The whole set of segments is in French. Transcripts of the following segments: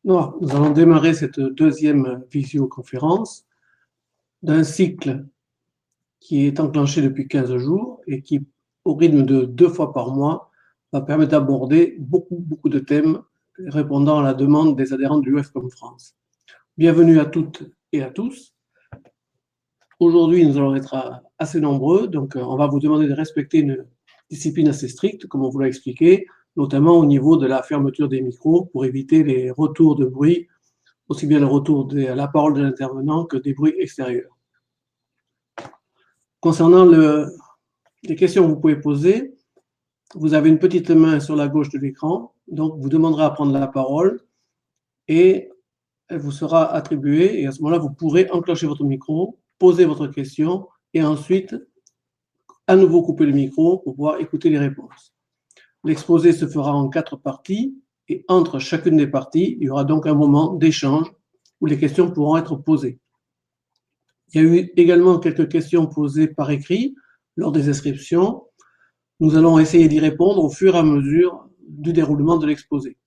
Non, nous allons démarrer cette deuxième visioconférence d'un cycle qui est enclenché depuis 15 jours et qui, au rythme de 2 fois par mois, va permettre d'aborder beaucoup de thèmes répondant à la demande des adhérents du UFCOM France. Bienvenue à toutes et à tous. Aujourd'hui, nous allons être assez nombreux, donc on va vous demander de respecter une discipline assez stricte, comme on vous l'a expliqué, notamment au niveau de la fermeture des micros pour éviter les retours de bruit, aussi bien le retour de la parole de l'intervenant que des bruits extérieurs. Concernant les questions que vous pouvez poser, vous avez une petite main sur la gauche de l'écran, donc vous demanderez à prendre la parole et elle vous sera attribuée et à ce moment-là, vous pourrez enclencher votre micro, poser votre question et ensuite à nouveau couper le micro pour pouvoir écouter les réponses. L'exposé se fera en 4 parties et entre chacune des parties, il y aura donc un moment d'échange où les questions pourront être posées. Il y a eu également quelques questions posées par écrit lors des inscriptions. Nous allons essayer d'y répondre au fur et à mesure du déroulement de l'exposé.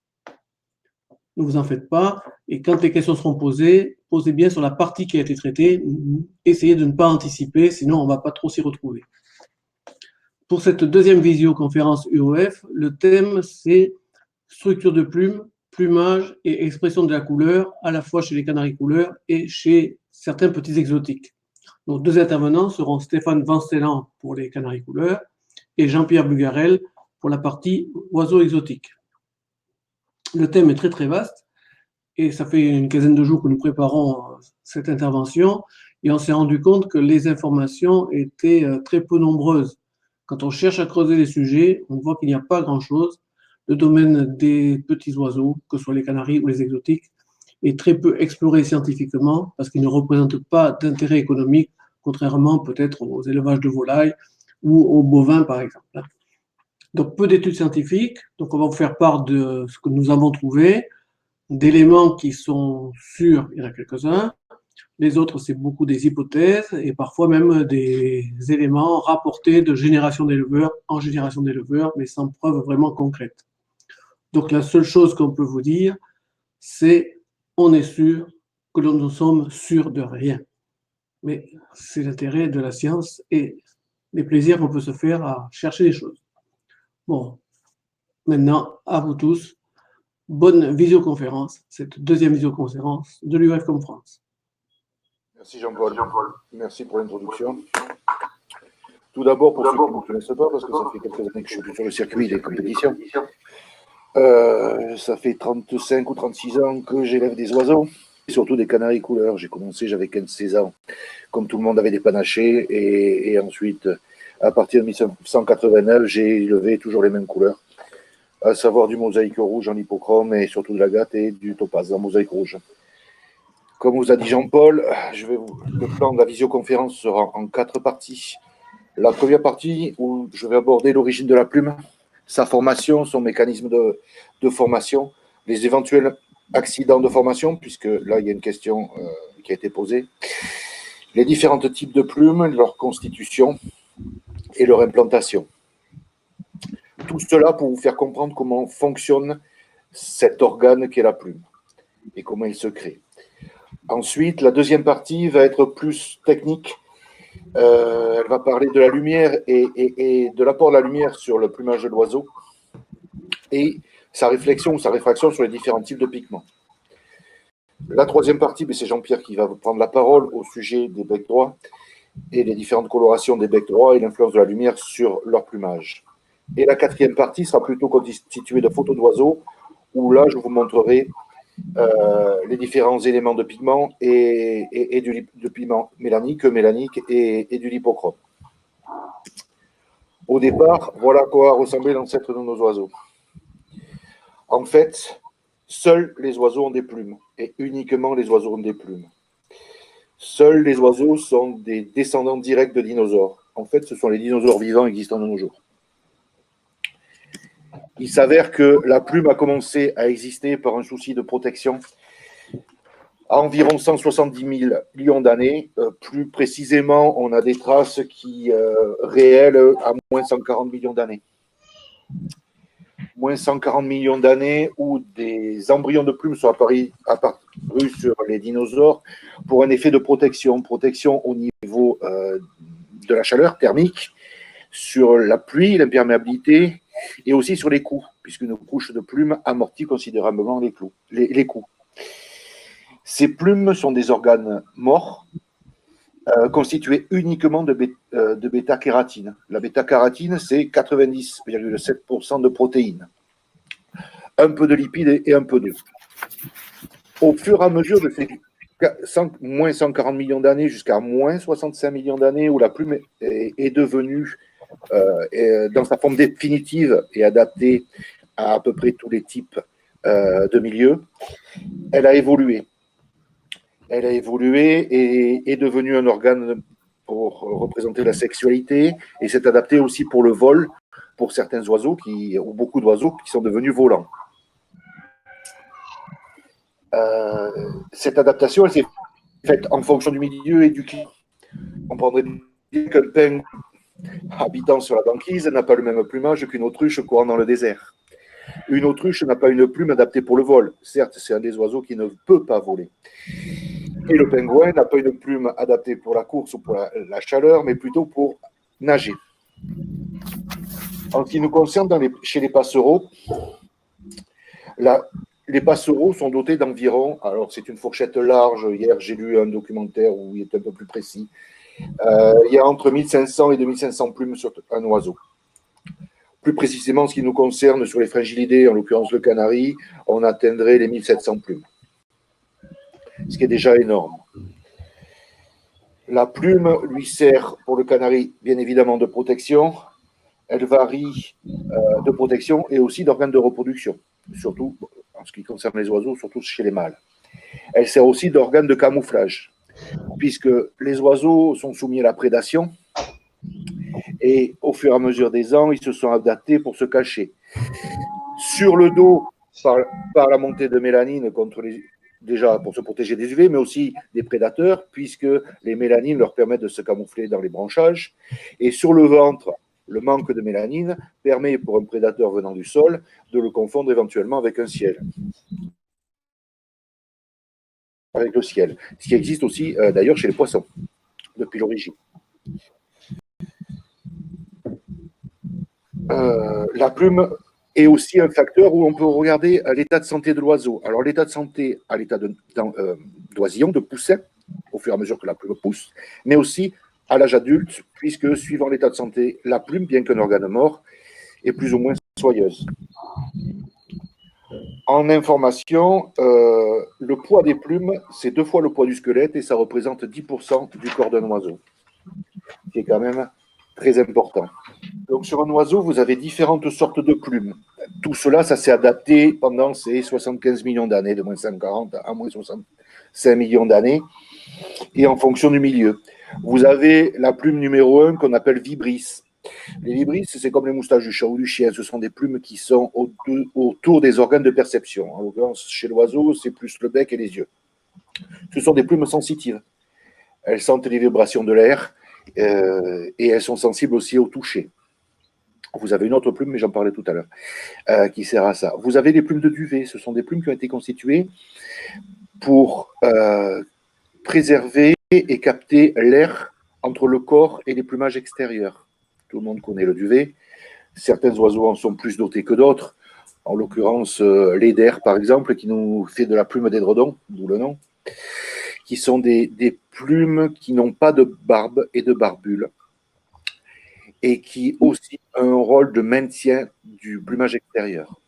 Ne vous en faites pas, et quand les questions seront posées, posez bien sur la partie qui a été traitée, essayez de ne pas anticiper, sinon on ne va pas trop s'y retrouver. Pour cette deuxième visioconférence UOF, le thème c'est structure de plume, plumage et expression de la couleur, à la fois chez les canaris couleurs et chez certains petits exotiques. Nos deux intervenants seront Stéphane Vanstellan pour les canaris couleurs et Jean-Pierre Bugarel pour la partie oiseaux exotiques. Le thème est très vaste et ça fait une quinzaine de jours que nous préparons cette intervention et on s'est rendu compte que les informations étaient très peu nombreuses. Quand on cherche à creuser les sujets, on voit qu'il n'y a pas grand-chose. Le domaine des petits oiseaux, que ce soit les canaris ou les exotiques, est très peu exploré scientifiquement parce qu'il ne représente pas d'intérêt économique, contrairement peut-être aux élevages de volailles ou aux bovins, par exemple. Donc, peu d'études scientifiques. Donc, on va vous faire part de ce que nous avons trouvé, d'éléments qui sont sûrs, il y en a quelques-uns. Les autres, c'est beaucoup des hypothèses et parfois même des éléments rapportés de génération d'éleveurs en génération d'éleveurs, mais sans preuve vraiment concrète. Donc, la seule chose qu'on peut vous dire, c'est on est sûr que nous ne sommes sûrs de rien. Mais c'est l'intérêt de la science et les plaisirs qu'on peut se faire à chercher des choses. Bon, maintenant, à vous tous, bonne visioconférence, cette deuxième visioconférence de l'UFCOM France. Merci Jean-Paul. Merci pour l'introduction. Tout d'abord, pour ceux qui ne me connaissent pas, parce que ça fait quelques années que je suis sur le circuit des compétitions, ça fait 35 ou 36 ans que j'élève des oiseaux, et surtout des canaris couleurs. J'ai commencé, j'avais 15-16 ans, comme tout le monde avait des panachés, et ensuite, à partir de 1989, j'ai élevé toujours les mêmes couleurs, à savoir du mosaïque rouge en hippochrome, et surtout de l'agate et du topaz en mosaïque rouge. Comme vous a dit Jean-Paul, le plan de la visioconférence sera en 4 parties. La première partie, où je vais aborder l'origine de la plume, sa formation, son mécanisme de formation, les éventuels accidents de formation, puisque là, il y a une question qui a été posée, les différents types de plumes, leur constitution et leur implantation. Tout cela pour vous faire comprendre comment fonctionne cet organe qu'est la plume et comment il se crée. Ensuite, la deuxième partie va être plus technique. Elle va parler de la lumière et de l'apport de la lumière sur le plumage de l'oiseau et sa réflexion ou sa réfraction sur les différents types de pigments. La troisième partie, c'est Jean-Pierre qui va prendre la parole au sujet des becs droits et les différentes colorations des becs droits et l'influence de la lumière sur leur plumage. Et la quatrième partie sera plutôt constituée de photos d'oiseaux où là, je vous montrerai les différents éléments de pigment et du pigment mélanique et du lipochrome. Au départ, voilà à quoi ressemblait l'ancêtre de nos oiseaux. En fait, seuls les oiseaux ont des plumes, et uniquement les oiseaux ont des plumes. Seuls les oiseaux sont des descendants directs de dinosaures. En fait, ce sont les dinosaures vivants existants de nos jours. Il s'avère que la plume a commencé à exister par un souci de protection à environ 170 000 millions d'années. Plus précisément, on a des traces qui réelles à moins 140 millions d'années. moins 140 millions d'années où des embryons de plumes sont apparus sur les dinosaures pour un effet de protection. Protection au niveau de la chaleur thermique, sur la pluie, l'imperméabilité et aussi sur les coups, puisqu'une couche de plumes amortit considérablement les coups. Ces plumes sont des organes morts constitués uniquement de bêta-kératine. La bêta-kératine, c'est 90,7% de protéines, un peu de lipides et un peu d'eau. Au fur et à mesure de ces moins 140 millions d'années jusqu'à moins 65 millions d'années, où la plume est devenue dans sa forme définitive et adaptée à peu près tous les types de milieux, elle a évolué. Elle a évolué et est devenue un organe pour représenter la sexualité et s'est adaptée aussi pour le vol, pour certains oiseaux, ou beaucoup d'oiseaux qui sont devenus volants. Cette adaptation, elle s'est faite en fonction du milieu et du climat. On prendrait qu'un pingouin habitant sur la banquise n'a pas le même plumage qu'une autruche courant dans le désert. Une autruche n'a pas une plume adaptée pour le vol. Certes, c'est un des oiseaux qui ne peut pas voler. Et le pingouin n'a pas une plume adaptée pour la course ou pour la chaleur, mais plutôt pour nager. En ce qui nous concerne, chez les passereaux, les passereaux sont dotés d'environ, alors c'est une fourchette large, hier j'ai lu un documentaire où il est un peu plus précis, il y a entre 1500 et 2500 plumes sur un oiseau. Plus précisément, en ce qui nous concerne, sur les fringillidés, en l'occurrence le canari, on atteindrait les 1700 plumes, ce qui est déjà énorme. La plume lui sert pour le canari, bien évidemment, de protection. Elle varie de protection et aussi d'organes de reproduction, surtout en ce qui concerne les oiseaux, surtout chez les mâles. Elle sert aussi d'organe de camouflage, puisque les oiseaux sont soumis à la prédation et au fur et à mesure des ans, ils se sont adaptés pour se cacher. Sur le dos, par la montée de mélanine déjà pour se protéger des UV, mais aussi des prédateurs, puisque les mélanines leur permettent de se camoufler dans les branchages. Et sur le ventre, le manque de mélanine permet pour un prédateur venant du sol de le confondre éventuellement avec un ciel. Avec le ciel. Ce qui existe aussi d'ailleurs chez les poissons, depuis l'origine. La plume est aussi un facteur où on peut regarder l'état de santé de l'oiseau. Alors l'état de santé à l'état d'oisillon, de poussin, au fur et à mesure que la plume pousse, mais aussi à l'âge adulte, puisque suivant l'état de santé, la plume, bien qu'un organe mort, est plus ou moins soyeuse. En information, le poids des plumes, c'est 2 fois le poids du squelette et ça représente 10% du corps d'un oiseau, qui est quand même très important. Donc sur un oiseau, vous avez différentes sortes de plumes. Tout cela, ça s'est adapté pendant ces 75 millions d'années, de moins 140 à moins 65 millions d'années, et en fonction du milieu. Vous avez la plume numéro 1 qu'on appelle vibris. Les vibris, c'est comme les moustaches du chat ou du chien. Ce sont des plumes qui sont autour des organes de perception. En l'occurrence, chez l'oiseau, c'est plus le bec et les yeux. Ce sont des plumes sensitives. Elles sentent les vibrations de l'air et elles sont sensibles aussi au toucher. Vous avez une autre plume, mais j'en parlais tout à l'heure, qui sert à ça. Vous avez des plumes de duvet. Ce sont des plumes qui ont été constituées pour préserver et capter l'air entre le corps et les plumages extérieurs. Tout le monde connaît le duvet. Certains oiseaux en sont plus dotés que d'autres. En l'occurrence, l'eider, par exemple, qui nous fait de la plume d'édredon, d'où le nom, qui sont des plumes qui n'ont pas de barbe et de barbule, et qui aussi ont un rôle de maintien du plumage extérieur.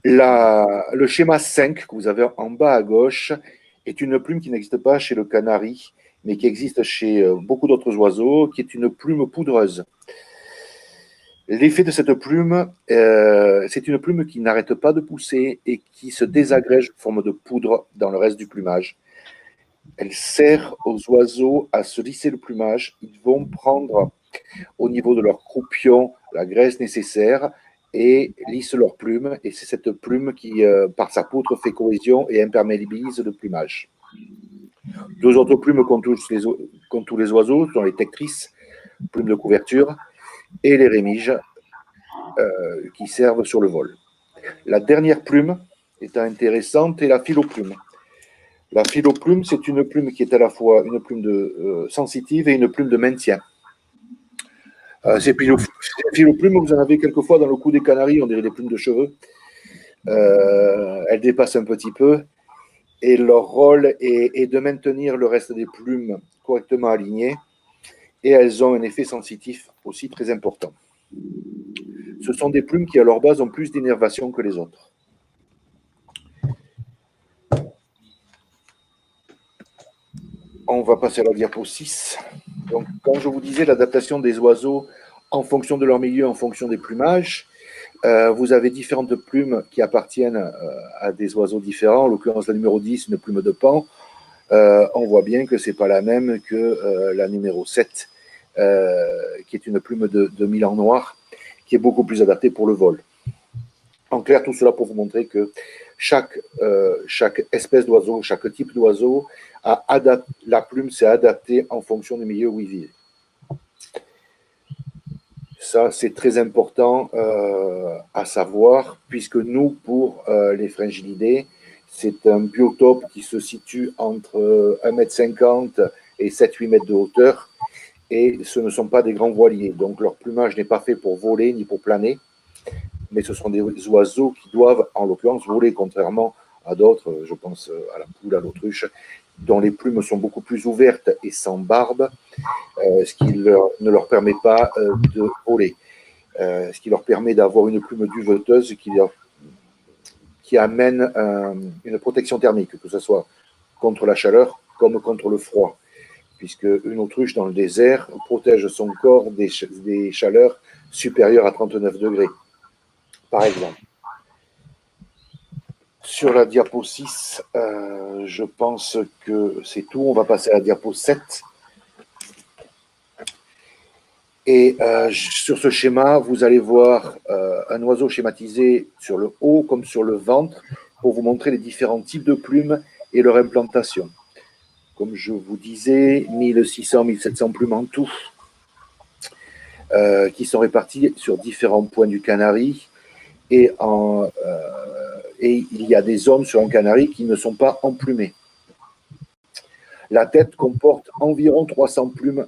Le schéma 5 que vous avez en bas à gauche est une plume qui n'existe pas chez le canari, mais qui existe chez beaucoup d'autres oiseaux, qui est une plume poudreuse. L'effet de cette plume, c'est une plume qui n'arrête pas de pousser et qui se désagrège en forme de poudre dans le reste du plumage. Elle sert aux oiseaux à se lisser le plumage. Ils vont prendre au niveau de leur croupion la graisse nécessaire et lissent leur plume. Et c'est cette plume qui, par sa poutre, fait cohésion et imperméabilise le plumage. 2 autres plumes qu'ont tous les oiseaux sont les tectrices, plumes de couverture, et les rémiges, qui servent sur le vol. La dernière plume étant intéressante est la filoplume. La filoplume, c'est une plume qui est à la fois une plume sensitive et une plume de maintien. Ces filoplumes, vous en avez quelquefois dans le cou des canaris, on dirait des plumes de cheveux. Elles dépassent un petit peu et leur rôle est de maintenir le reste des plumes correctement alignées et elles ont un effet sensitif aussi très important. Ce sont des plumes qui, à leur base, ont plus d'énervation que les autres. On va passer à la diapo 6. Donc, quand je vous disais l'adaptation des oiseaux en fonction de leur milieu, en fonction des plumages, vous avez différentes plumes qui appartiennent à des oiseaux différents. En l'occurrence, la numéro 10, une plume de paon. On voit bien que ce n'est pas la même que la numéro 7, qui est une plume de milan noir, qui est beaucoup plus adaptée pour le vol. En clair, tout cela pour vous montrer que chaque espèce d'oiseau, chaque type d'oiseau, la plume s'est adaptée en fonction du milieu où il vit. Ça, c'est très important à savoir, puisque nous, pour les fringillidés, c'est un biotope qui se situe entre 1,50 m et 7-8 mètres de hauteur, et ce ne sont pas des grands voiliers. Donc, leur plumage n'est pas fait pour voler ni pour planer, mais ce sont des oiseaux qui doivent, en l'occurrence, voler, contrairement à d'autres, je pense à la poule, à l'autruche, dont les plumes sont beaucoup plus ouvertes et sans barbe, ce qui ne leur permet pas de voler. Ce qui leur permet d'avoir une plume duveteuse qui amène une protection thermique, que ce soit contre la chaleur comme contre le froid, puisque une autruche dans le désert protège son corps des chaleurs supérieures à 39 degrés, par exemple. Sur la diapo 6, je pense que c'est tout. On va passer à la diapo 7. Et sur ce schéma, vous allez voir un oiseau schématisé sur le haut comme sur le ventre pour vous montrer les différents types de plumes et leur implantation. Comme je vous disais, 1600-1700 plumes en tout, qui sont réparties sur différents points du canari. Et il y a des zones sur un canari qui ne sont pas emplumées. La tête comporte environ 300 plumes.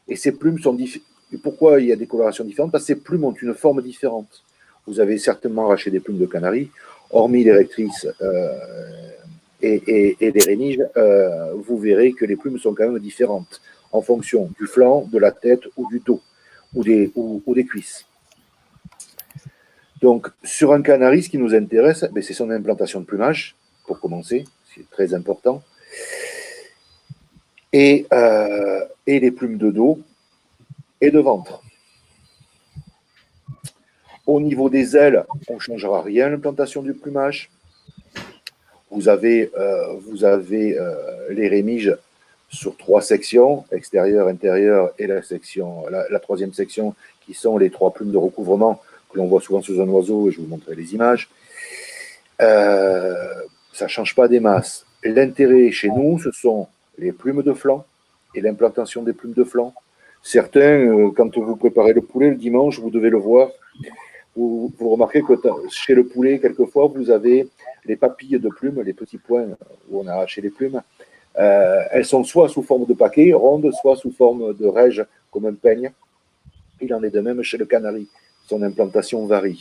Et ces plumes sont différentes. Pourquoi il y a des colorations différentes? Parce que ces plumes ont une forme différente. Vous avez certainement arraché des plumes de canari, hormis les rectrices et les rémiges, vous verrez que les plumes sont quand même différentes en fonction du flanc, de la tête ou du dos, ou des cuisses. Donc, sur un canari, ce qui nous intéresse, c'est son implantation de plumage, pour commencer, c'est très important, et les plumes de dos et de ventre. Au niveau des ailes, on ne changera rien à l'implantation du plumage. Vous avez les rémiges sur 3 sections, extérieure, intérieure et la troisième section, qui sont les 3 plumes de recouvrement que l'on voit souvent sous un oiseau, et je vous montrerai les images. Ça ne change pas des masses. L'intérêt chez nous, ce sont les plumes de flanc et l'implantation des plumes de flanc. Certains, quand vous préparez le poulet le dimanche, vous devez le voir, vous remarquez que chez le poulet, quelquefois, vous avez les papilles de plumes, les petits points où on a arraché les plumes. Elles sont soit sous forme de paquet, rondes, soit sous forme de rège, comme un peigne. Il en est de même chez le canari. Son implantation varie.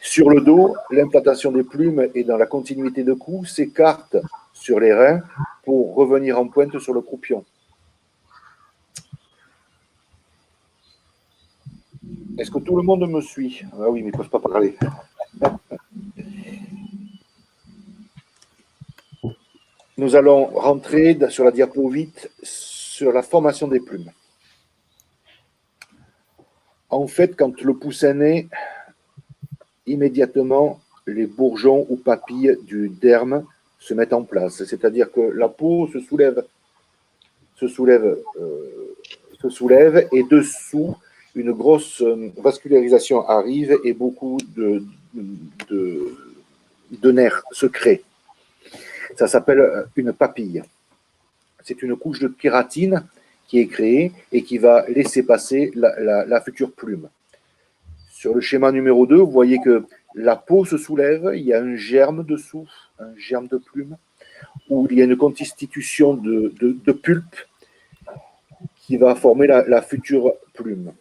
Sur le dos, l'implantation des plumes et dans la continuité de cou s'écarte sur les reins pour revenir en pointe sur le croupion. Est-ce que tout le monde me suit? Ah oui, mais ils ne peuvent pas parler. Nous allons rentrer sur la diapo 8 sur la formation des plumes. En fait, quand le poussin naît, immédiatement, les bourgeons ou papilles du derme se mettent en place. C'est-à-dire que la peau se soulève et dessous, une grosse vascularisation arrive et beaucoup de nerfs se créent. Ça s'appelle une papille. C'est une couche de kératine qui est créée et qui va laisser passer la future plume. Sur le schéma numéro 2, vous voyez que la peau se soulève, il y a un germe dessous, un germe de plume, où il y a une constitution de pulpe qui va former la future plume.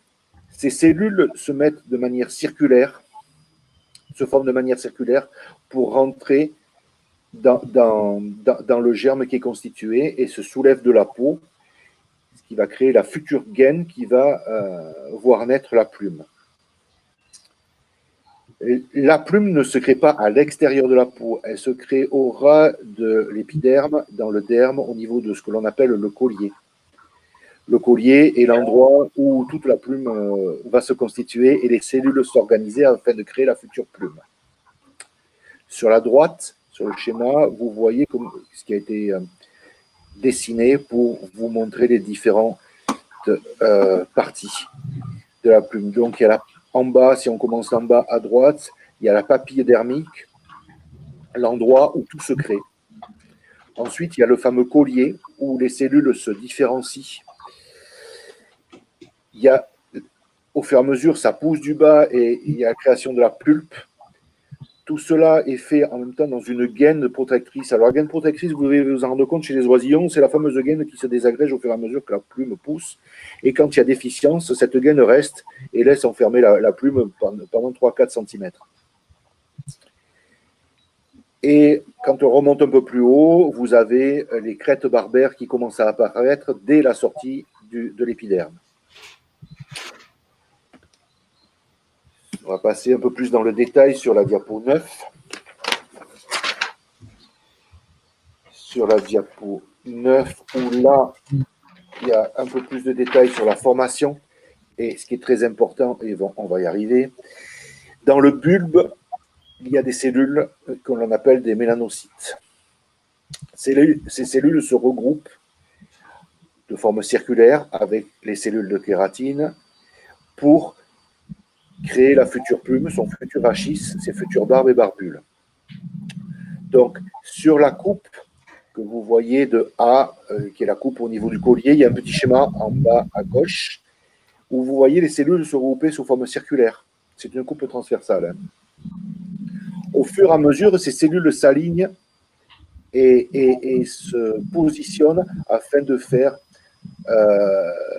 Ces cellules se mettent de manière circulaire, se forment de manière circulaire pour rentrer dans le germe qui est constitué et se soulèvent de la peau, ce qui va créer la future gaine qui va voir naître la plume. La plume ne se crée pas à l'extérieur de la peau, elle se crée au ras de l'épiderme, dans le derme, au niveau de ce que l'on appelle le collier. Le collier est l'endroit où toute la plume va se constituer et les cellules s'organiser afin de créer la future plume. Sur la droite, sur le schéma, vous voyez ce qui a été dessiné pour vous montrer les différentes parties de la plume. Donc, il y a en bas, si on commence en bas à droite, il y a la papille dermique, l'endroit où tout se crée. Ensuite, il y a le fameux collier où les cellules se différencient. Il y a, au fur et à mesure, ça pousse du bas et il y a la création de la pulpe. Tout cela est fait en même temps dans une gaine protectrice. Alors, la gaine protectrice, vous devez vous en rendre compte chez les oisillons, c'est la fameuse gaine qui se désagrège au fur et à mesure que la plume pousse. Et quand il y a déficience, cette gaine reste et laisse enfermer la plume pendant 3-4 cm. Et quand on remonte un peu plus haut, vous avez les crêtes barbaires qui commencent à apparaître dès la sortie de l'épiderme. On va passer un peu plus dans le détail sur la diapo 9. Sur la diapo 9, où là, il y a un peu plus de détails sur la formation. Et ce qui est très important, et on va y arriver, dans le bulbe, il y a des cellules que l'on appelle des mélanocytes. Ces cellules se regroupent de forme circulaire avec les cellules de kératine pour créer la future plume, son futur rachis, ses futures barbes et barbules. Donc, sur la coupe que vous voyez de A, qui est la coupe au niveau du collier, il y a un petit schéma en bas à gauche où vous voyez les cellules se regrouper sous forme circulaire. C'est une coupe transversale. Au fur et à mesure, ces cellules s'alignent et se positionnent afin de faire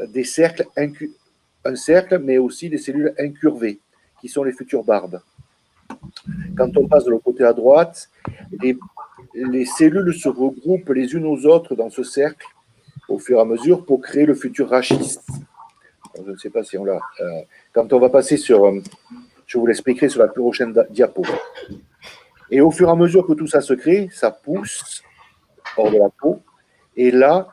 des cercles, un cercle, mais aussi des cellules incurvées, qui sont les futures barbes. Quand on passe de l'autre côté à droite, les cellules se regroupent les unes aux autres dans ce cercle au fur et à mesure pour créer le futur rachis. Je ne sais pas si on l'a. Quand on va passer sur, je vous l'expliquerai sur la prochaine diapo. Et au fur et à mesure que tout ça se crée, ça pousse hors de la peau. Et là,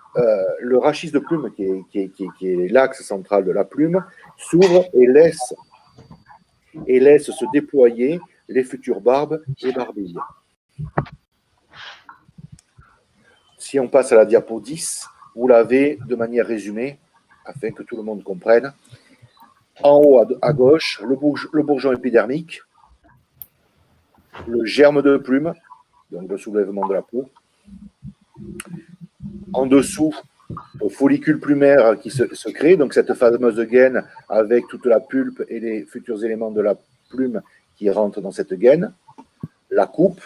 le rachis de plume, qui est l'axe central de la plume, s'ouvre et laisse se déployer les futures barbes et barbilles. Si on passe à la diapo 10, vous l'avez de manière résumée, afin que tout le monde comprenne. En haut à gauche, le bourgeon épidermique, le germe de plume, donc le soulèvement de la peau. En dessous, le follicule plumaire qui se crée, donc cette fameuse gaine avec toute la pulpe et les futurs éléments de la plume qui rentrent dans cette gaine. La coupe.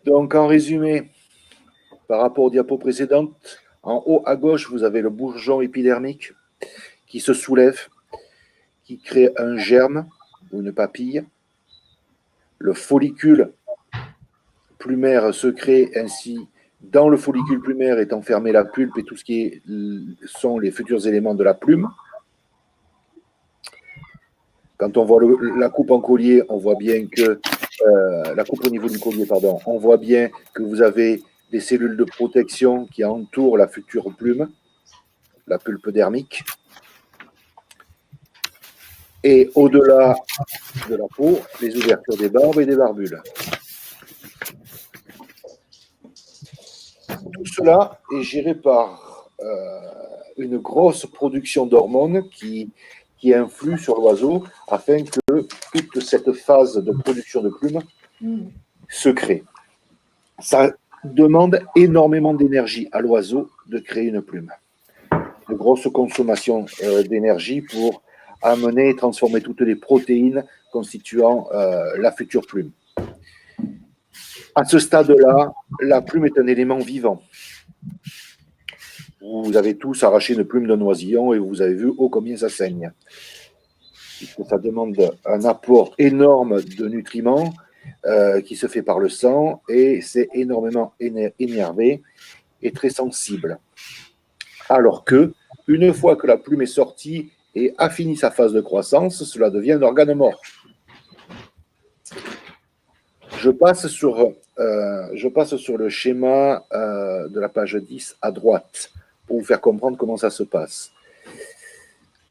Donc en résumé, par rapport aux diapos précédentes, en haut à gauche, vous avez le bourgeon épidermique qui se soulève, qui crée un germe ou une papille. Le follicule plumaire se crée ainsi. Dans le follicule plumaire est enfermée la pulpe et tout ce qui sont les futurs éléments de la plume. Quand on voit la coupe en collier, on voit bien que la coupe au niveau du collier, pardon, on voit bien que vous avez des cellules de protection qui entourent la future plume, la pulpe dermique. Et au-delà de la peau, les ouvertures des barbes et des barbules. Tout cela est géré par une grosse production d'hormones qui influe sur l'oiseau afin que toute cette phase de production de plumes se crée. Ça demande énormément d'énergie à l'oiseau de créer une plume. De grosses consommations d'énergie pour amener et transformer toutes les protéines constituant la future plume. À ce stade-là, la plume est un élément vivant. Vous avez tous arraché une plume d'un oisillon et vous avez vu combien ça saigne. Ça demande un apport énorme de nutriments qui se fait par le sang et c'est énormément énervé et très sensible. Alors que, une fois que la plume est sortie et a fini sa phase de croissance, cela devient un organe mort. Je passe sur le schéma de la page 10 à droite pour vous faire comprendre comment ça se passe.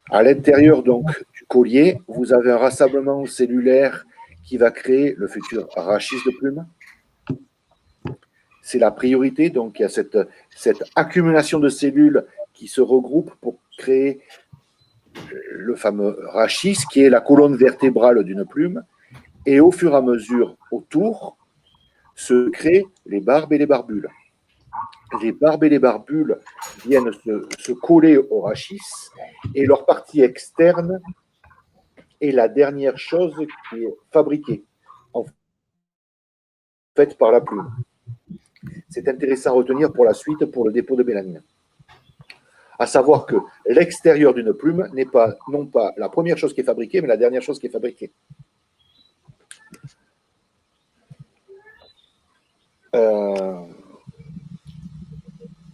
À l'intérieur donc du collier, vous avez un rassemblement cellulaire qui va créer le futur rachis de plume. C'est la priorité, donc il y a cette accumulation de cellules qui se regroupent pour créer le fameux rachis, qui est la colonne vertébrale d'une plume. Et au fur et à mesure, autour, se créent les barbes et les barbules. Les barbes et les barbules viennent se coller au rachis et leur partie externe est la dernière chose qui est fabriquée, en fait, par la plume. C'est intéressant à retenir pour la suite, pour le dépôt de mélanine. À savoir que l'extérieur d'une plume n'est pas, non pas la première chose qui est fabriquée, mais la dernière chose qui est fabriquée.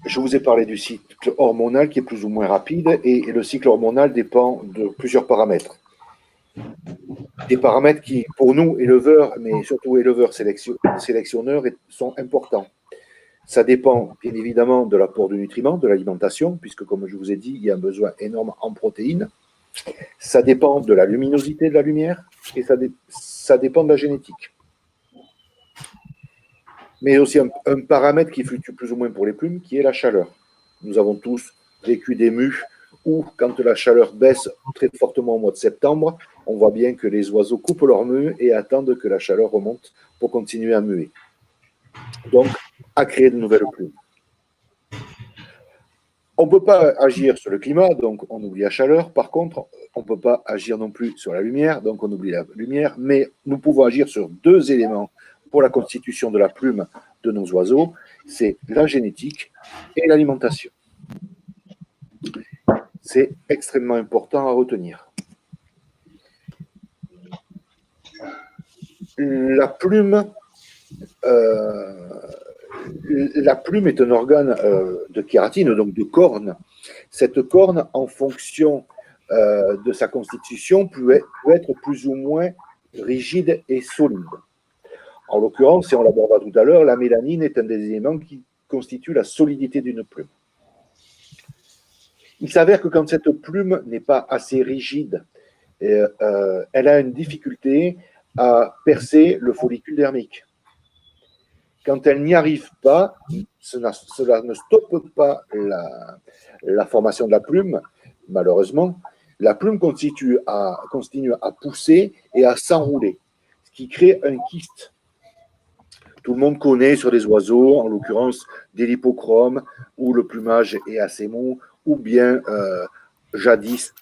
Je vous ai parlé du cycle hormonal qui est plus ou moins rapide et le cycle hormonal dépend de plusieurs paramètres. Des paramètres qui, pour nous, éleveurs, mais surtout éleveurs sélectionneurs, sont importants. Ça dépend bien évidemment de l'apport de nutriments, de l'alimentation, puisque comme je vous ai dit, il y a un besoin énorme en protéines. Ça dépend de la luminosité de la lumière et ça dépend de la génétique. Mais aussi un paramètre qui fluctue plus ou moins pour les plumes, qui est la chaleur. Nous avons tous vécu des mues où, quand la chaleur baisse très fortement au mois de septembre, on voit bien que les oiseaux coupent leur mue et attendent que la chaleur remonte pour continuer à muer. Donc, à créer de nouvelles plumes. On ne peut pas agir sur le climat, donc on oublie la chaleur. Par contre, on ne peut pas agir non plus sur la lumière, donc on oublie la lumière. Mais nous pouvons agir sur deux éléments pour la constitution de la plume de nos oiseaux, c'est la génétique et l'alimentation. C'est extrêmement important à retenir. La plume est un organe de kératine, donc de corne. Cette corne, en fonction de sa constitution, peut être plus ou moins rigide et solide. En l'occurrence, si on l'abordera tout à l'heure, la mélanine est un des éléments qui constitue la solidité d'une plume. Il s'avère que quand cette plume n'est pas assez rigide, elle a une difficulté à percer le follicule dermique. Quand elle n'y arrive pas, cela ne stoppe pas la formation de la plume, malheureusement. La plume continue à pousser et à s'enrouler, ce qui crée un kyste. Tout le monde connaît sur les oiseaux, en l'occurrence des lippochromes, où le plumage est assez mou, ou bien jadis,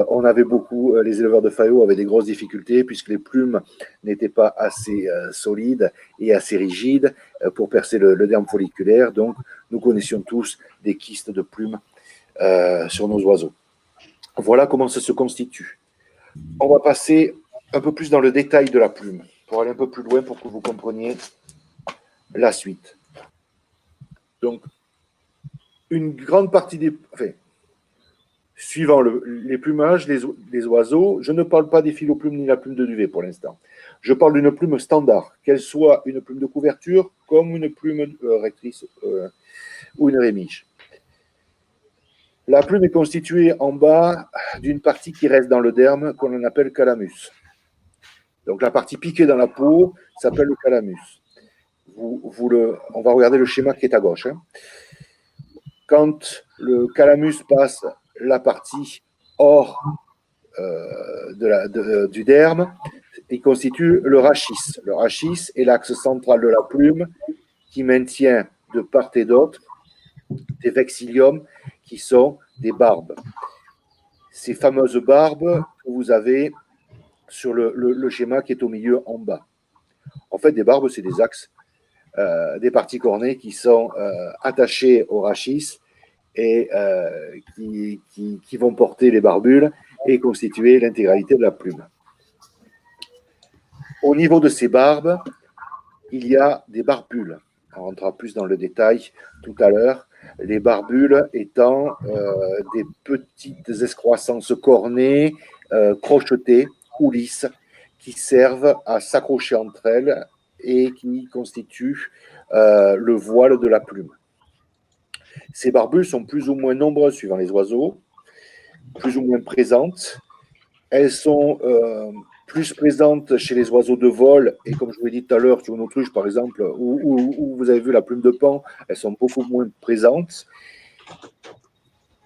on avait beaucoup, les éleveurs de faillots avaient des grosses difficultés puisque les plumes n'étaient pas assez solides et assez rigides pour percer le derme folliculaire. Donc, nous connaissions tous des kystes de plumes sur nos oiseaux. Voilà comment ça se constitue. On va passer un peu plus dans le détail de la plume pour aller un peu plus loin pour que vous compreniez la suite. Donc, une grande partie des... Enfin, suivant les plumages, les oiseaux, je ne parle pas des filoplumes ni la plume de duvet pour l'instant. Je parle d'une plume standard, qu'elle soit une plume de couverture comme une plume rectrice ou une rémige. La plume est constituée en bas d'une partie qui reste dans le derme qu'on appelle calamus. Donc la partie piquée dans la peau s'appelle le calamus. On va regarder le schéma qui est à gauche. Quand le calamus passe la partie hors du derme, il constitue le rachis. Le rachis est l'axe central de la plume qui maintient de part et d'autre des vexilliums qui sont des barbes. Ces fameuses barbes vous avez sur le schéma qui est au milieu en bas. En fait, des barbes, c'est des axes, des parties cornées qui sont attachées au rachis et qui vont porter les barbules et constituer l'intégralité de la plume. Au niveau de ces barbes, il y a des barbules. On rentrera plus dans le détail tout à l'heure. Les barbules étant des petites excroissances cornées, crochetées ou lisses, qui servent à s'accrocher entre elles et qui constituent le voile de la plume. Ces barbules sont plus ou moins nombreuses suivant les oiseaux, plus ou moins présentes. Elles sont plus présentes chez les oiseaux de vol, et comme je vous l'ai dit tout à l'heure, sur une autruche par exemple, où vous avez vu la plume de paon, elles sont beaucoup moins présentes.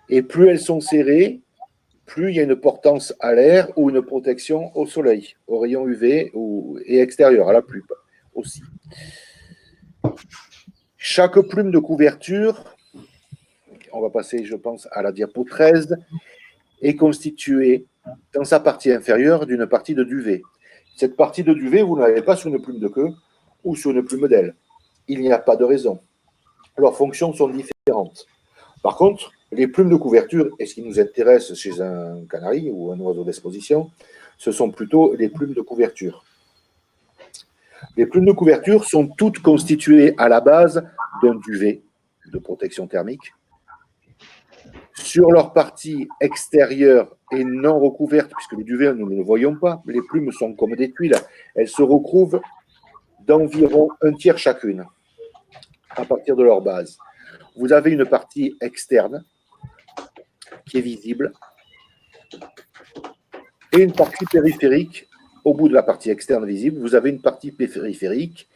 Et plus elles sont serrées, plus il y a une portance à l'air ou une protection au soleil, aux rayons UV et extérieurs, à la plume aussi. Chaque plume de couverture, on va passer, je pense, à la diapo 13, est constituée dans sa partie inférieure d'une partie de duvet. Cette partie de duvet, vous ne l'avez pas sur une plume de queue ou sur une plume d'aile. Il n'y a pas de raison. Leurs fonctions sont différentes. Par contre, les plumes de couverture, et ce qui nous intéresse chez un canari ou un oiseau d'exposition, ce sont plutôt les plumes de couverture. Les plumes de couverture sont toutes constituées à la base d'un duvet de protection thermique. Sur leur partie extérieure et non recouverte, puisque le duvet, nous ne le voyons pas, les plumes sont comme des tuiles, elles se recouvrent d'environ un tiers chacune à partir de leur base. Vous avez une partie externe qui est visible et une partie périphérique. Au bout de la partie externe visible, vous avez une partie périphérique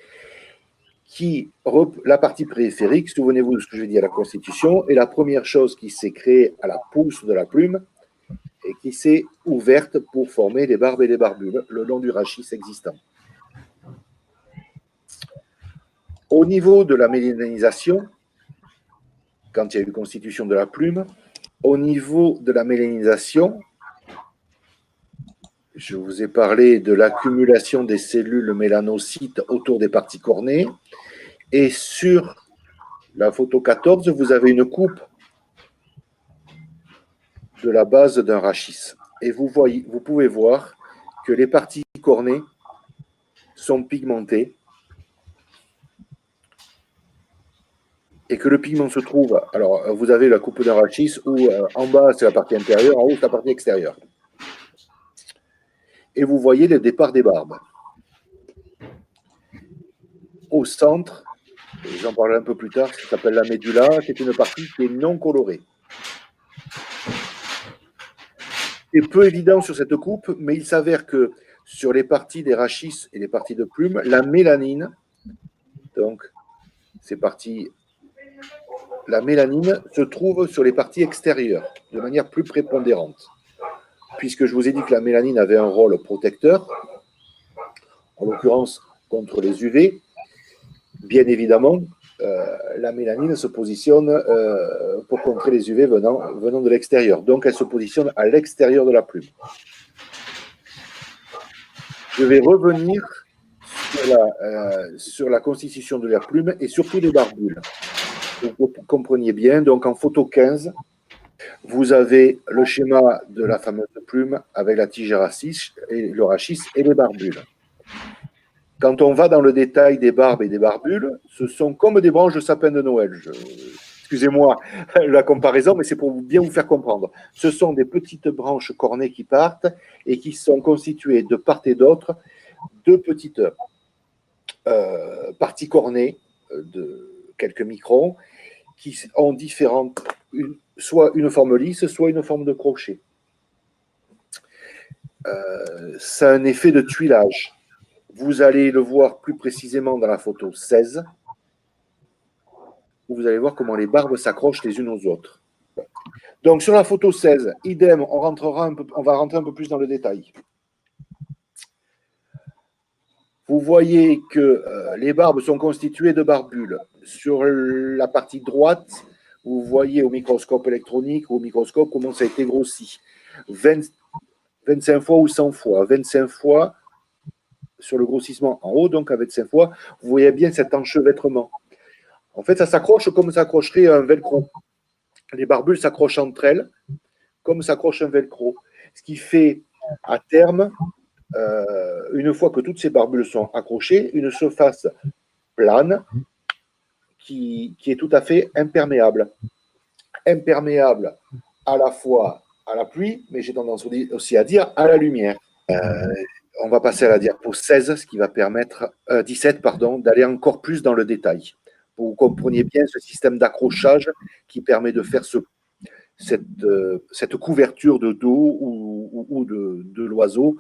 la partie périphérique, souvenez-vous de ce que je dis à la Constitution, est la première chose qui s'est créée à la pousse de la plume et qui s'est ouverte pour former les barbes et les barbules le long du rachis existant. Au niveau de la mélanisation, quand il y a eu constitution de la plume, au niveau de la mélanisation, je vous ai parlé de l'accumulation des cellules mélanocytes autour des parties cornées. Et sur la photo 14, vous avez une coupe de la base d'un rachis. Et vous pouvez voir que les parties cornées sont pigmentées et que le pigment se trouve. Alors, vous avez la coupe d'un rachis où en bas, c'est la partie intérieure, en haut, c'est la partie extérieure. Et vous voyez le départ des barbes. Au centre, j'en parlerai un peu plus tard, ça s'appelle la médula, c'est une partie qui est non colorée. C'est peu évident sur cette coupe, mais il s'avère que sur les parties des rachis et les parties de plumes, la mélanine, donc la mélanine se trouve sur les parties extérieures de manière plus prépondérante. Puisque je vous ai dit que la mélanine avait un rôle protecteur, en l'occurrence contre les UV, bien évidemment, la mélanine se positionne pour contrer les UV venant de l'extérieur. Donc, elle se positionne à l'extérieur de la plume. Je vais revenir sur la constitution de la plume et surtout des barbules. Vous compreniez bien, donc en photo 15, vous avez le schéma de la fameuse plume avec la tige et le rachis et les barbules. Quand on va dans le détail des barbes et des barbules, ce sont comme des branches de sapin de Noël. Excusez-moi la comparaison, mais c'est pour bien vous faire comprendre. Ce sont des petites branches cornées qui partent et qui sont constituées de part et d'autre de petites parties cornées de quelques microns qui ont différentes, soit une forme lisse, soit une forme de crochet. Ça a un effet de tuilage. Vous allez le voir plus précisément dans la photo 16, où vous allez voir comment les barbes s'accrochent les unes aux autres. Donc sur la photo 16, idem, on va rentrer un peu plus dans le détail. Vous voyez que les barbes sont constituées de barbules. Sur la partie droite, vous voyez au microscope électronique ou au microscope comment ça a été grossi. 25 fois ou 100 fois. 25 fois sur le grossissement en haut, donc à 25 fois, vous voyez bien cet enchevêtrement. En fait, ça s'accroche comme ça accrocherait un velcro. Les barbules s'accrochent entre elles comme s'accroche un velcro. Ce qui fait à terme, une fois que toutes ces barbules sont accrochées, une surface plane qui est tout à fait imperméable. Imperméable à la fois à la pluie, mais j'ai tendance aussi à dire à la lumière. On va passer à la diapo 16, ce qui va permettre, 17, pardon, d'aller encore plus dans le détail. Pour que vous compreniez bien ce système d'accrochage qui permet de faire cette couverture de dos ou de l'oiseau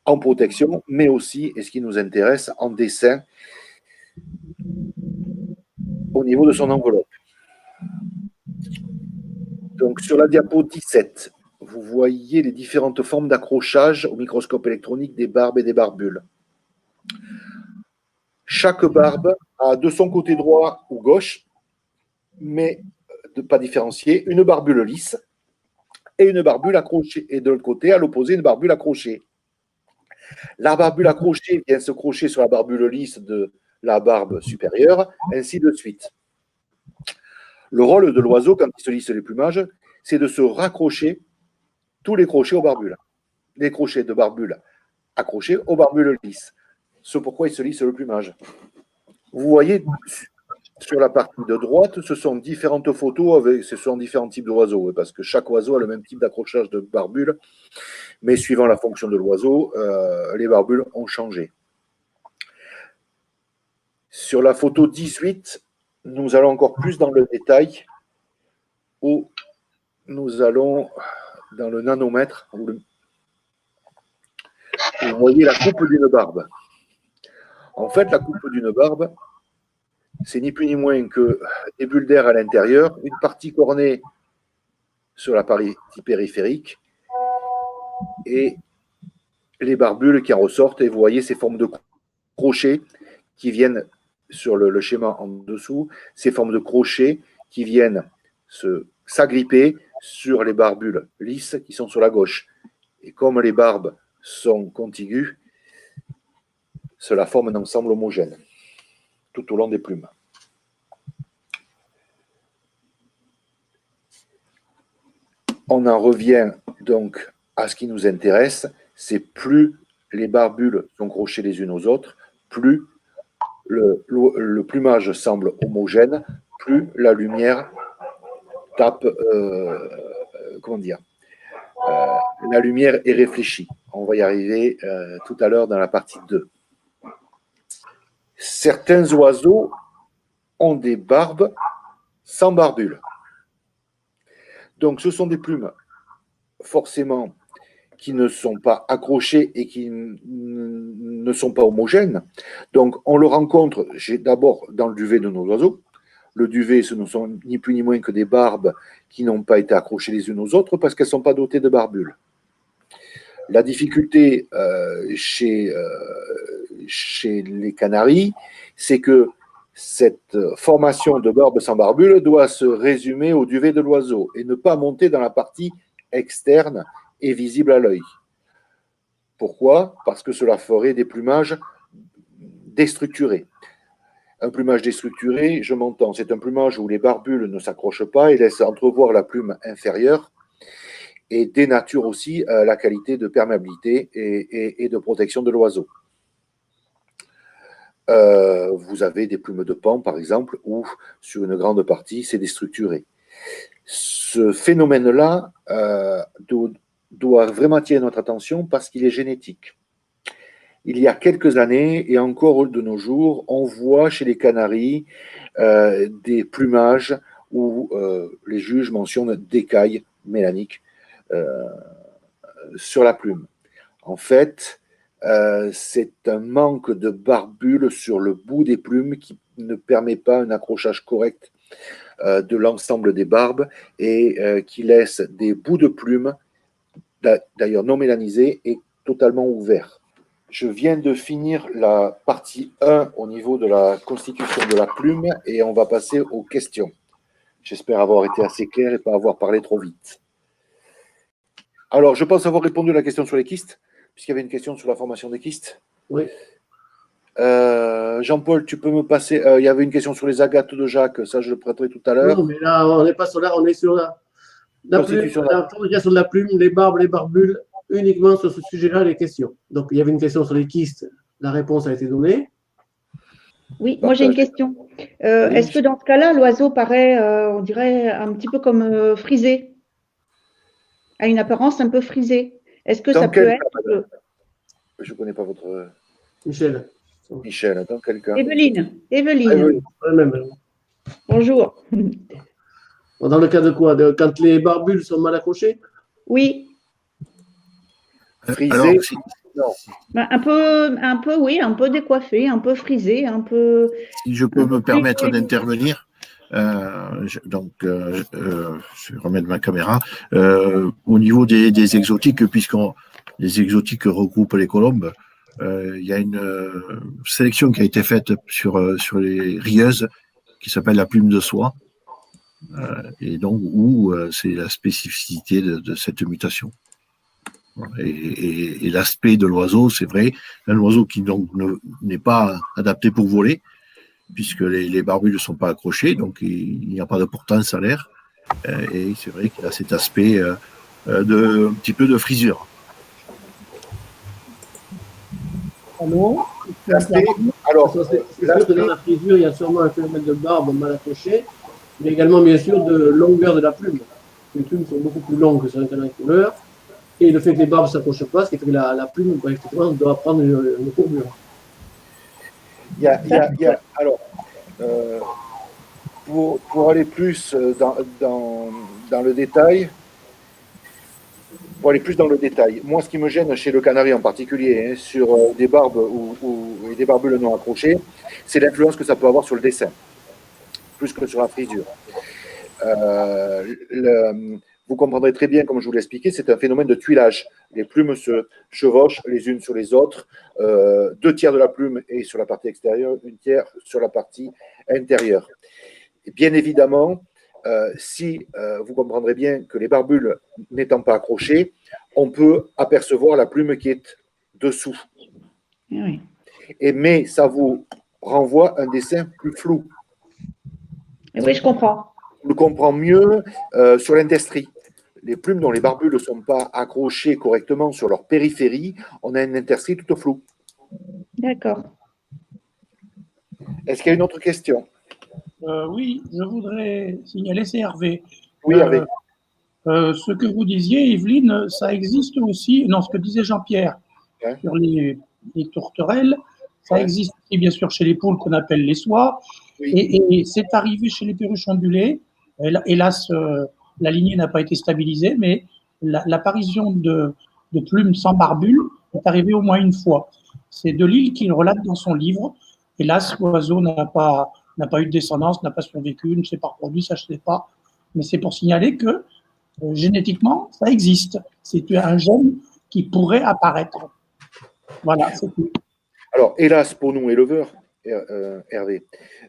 en protection, mais aussi, et ce qui nous intéresse, en dessin au niveau de son enveloppe. Donc, sur la diapo 17, vous voyez les différentes formes d'accrochage au microscope électronique des barbes et des barbules. Chaque barbe a de son côté droit ou gauche, mais pas différencié, une barbule lisse et une barbule accrochée. Et de l'autre côté, à l'opposé, une barbule accrochée. La barbule accrochée vient se crocher sur la barbule lisse de la barbe supérieure, ainsi de suite. Le rôle de l'oiseau, quand il se lisse les plumages, c'est de se raccrocher tous les crochets aux barbules. Les crochets de barbules accrochés aux barbules lisses. C'est pourquoi il se lisse le plumage. Vous voyez, sur la partie de droite, ce sont différentes photos, ce sont différents types d'oiseaux, parce que chaque oiseau a le même type d'accrochage de barbules, mais suivant la fonction de l'oiseau, les barbules ont changé. Sur la photo 18, nous allons encore plus dans le détail, où nous allons dans le nanomètre, où vous voyez la coupe d'une barbe. En fait, la coupe d'une barbe, c'est ni plus ni moins que des bulles d'air à l'intérieur, une partie cornée sur la partie périphérique et les barbules qui en ressortent. Et vous voyez ces formes de crochets qui viennent sur le schéma en dessous, ces formes de crochets qui viennent s'agripper sur les barbules lisses qui sont sur la gauche. Et comme les barbes sont contiguës, cela forme un ensemble homogène tout au long des plumes. On en revient donc à ce qui nous intéresse, c'est plus les barbules sont crochées les unes aux autres, plus le plumage semble homogène, plus la lumière tape, la lumière est réfléchie. On va y arriver tout à l'heure dans la partie 2. Certains oiseaux ont des barbes sans barbules. Donc ce sont des plumes forcément qui ne sont pas accrochées et qui ne sont pas homogènes. Donc on le rencontre d'abord dans le duvet de nos oiseaux. Le duvet, ce ne sont ni plus ni moins que des barbes qui n'ont pas été accrochées les unes aux autres parce qu'elles ne sont pas dotées de barbules. La difficulté chez les canaris, c'est que cette formation de barbe sans barbule doit se résumer au duvet de l'oiseau et ne pas monter dans la partie externe et visible à l'œil. Pourquoi? Parce que cela ferait des plumages déstructurés. Un plumage déstructuré, je m'entends, c'est un plumage où les barbules ne s'accrochent pas et laissent entrevoir la plume inférieure et dénature aussi la qualité de perméabilité et de protection de l'oiseau. Vous avez des plumes de paon, par exemple, où sur une grande partie, c'est déstructuré. Ce phénomène-là doit vraiment attirer notre attention parce qu'il est génétique. Il y a quelques années, et encore de nos jours, on voit chez les canaris des plumages où les juges mentionnent d'écailles mélaniques sur la plume. En fait, c'est un manque de barbules sur le bout des plumes qui ne permet pas un accrochage correct de l'ensemble des barbes et qui laisse des bouts de plumes, d'ailleurs non mélanisés, et totalement ouverts. Je viens de finir la partie 1 au niveau de la constitution de la plume et on va passer aux questions. J'espère avoir été assez clair et pas avoir parlé trop vite. Alors, je pense avoir répondu à la question sur les kystes, puisqu'il y avait une question sur la formation des kystes. Oui. Jean-Paul, tu peux me passer. Il y avait une question sur les agates de Jacques, ça je le prêterai tout à l'heure. Non, mais là, on n'est pas sur là, on est sur la plume, Constitution. la fabrication de la plume, les barbes, les barbules, uniquement sur ce sujet-là, les questions. Donc, il y avait une question sur les kystes, la réponse a été donnée. Oui, moi j'ai une question. Est-ce que dans ce cas-là, l'oiseau paraît, on dirait, un petit peu comme frisé, a une apparence un peu frisée? Est-ce que ça peut être… Je ne connais pas votre… Michel. Michel, dans quel cas? Evelyne. Bonjour. Dans le cas de quoi? Quand les barbules sont mal accrochées? Oui. Frisé? Non. Un peu, oui, un peu décoiffé, un peu frisé, un peu… Si je peux me permettre d'intervenir, je vais remettre ma caméra. Au niveau des exotiques, les exotiques regroupent les colombes, il y a une sélection qui a été faite sur les rieuses qui s'appelle la plume de soie, et donc où c'est la spécificité de cette mutation. Et l'aspect de l'oiseau, c'est vrai, un oiseau qui donc n'est pas adapté pour voler, puisque les barbules ne sont pas accrochés, donc il n'y a pas de portance à l'air, et c'est vrai qu'il a cet aspect un petit peu de frisure. Alors, c'est sûr que dans la frisure, il y a sûrement un phénomène de barbe mal accrochée, mais également, bien sûr, de longueur de la plume. Les plumes sont beaucoup plus longues que sur un canari couleur, et le fait que les barbes ne s'accrochent pas, ce qui fait que la plume, effectivement, doit prendre une courbure. Alors, pour aller plus dans le détail, moi, ce qui me gêne chez le canari en particulier, sur des barbes et des barbules non accrochées, c'est l'influence que ça peut avoir sur le dessin, plus que sur la frisure. Vous comprendrez très bien, comme je vous l'ai expliqué, c'est un phénomène de tuilage. Les plumes se chevauchent les unes sur les autres. 2 tiers de la plume est sur la partie extérieure, 1 tiers sur la partie intérieure. Et bien évidemment, si vous comprendrez bien que les barbules n'étant pas accrochées, on peut apercevoir la plume qui est dessous. Oui. Mais ça vous renvoie un dessin plus flou. Oui, je comprends. On le comprend mieux sur l'industrie. Les plumes dont les barbules ne sont pas accrochées correctement sur leur périphérie, on a une interstrie toute floue. D'accord. Est-ce qu'il y a une autre question? Oui, je voudrais signaler, c'est Hervé. Oui, Hervé. Ce que vous disiez, Evelyne, ça existe aussi, non, ce que disait Jean-Pierre sur les tourterelles, ça existe aussi bien sûr chez les poules qu'on appelle les soies, et c'est arrivé chez les perruches ondulées. Hélas, la lignée n'a pas été stabilisée, mais l'apparition de plumes sans barbules est arrivée au moins une fois. C'est Delisle qui le relate dans son livre. Hélas, l'oiseau n'a pas eu de descendance, n'a pas survécu, ne s'est pas reproduit, ça je ne sais pas. Mais c'est pour signaler que génétiquement, ça existe. C'est un gène qui pourrait apparaître. Voilà, c'est tout. Alors, hélas pour nous éleveurs, Hervé,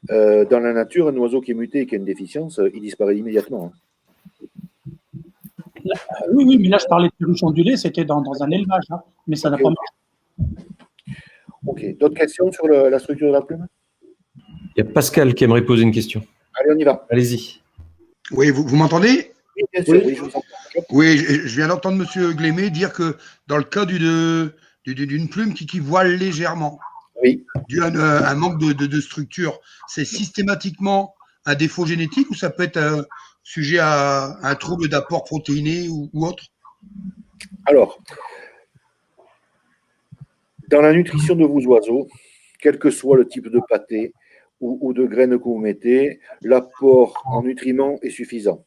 dans la nature, un oiseau qui est muté et qui a une déficience, il disparaît immédiatement. Oui, mais là, je parlais de perruches ondulées, c'était dans un élevage, mais ça n'a pas marché. Ok, d'autres questions sur la structure de la plume? Il y a Pascal qui aimerait poser une question. Allez, on y va. Allez-y. Oui, vous m'entendez? Oui, bien sûr, oui, je vous entends. Oui, je viens d'entendre M. Glémé dire que dans le cas d'une plume qui voile légèrement, dû à un manque de structure, c'est systématiquement un défaut génétique ou ça peut être sujet à un trouble d'apport protéiné ou autre? Alors, dans la nutrition de vos oiseaux, quel que soit le type de pâté ou de graines que vous mettez, l'apport en nutriments est suffisant.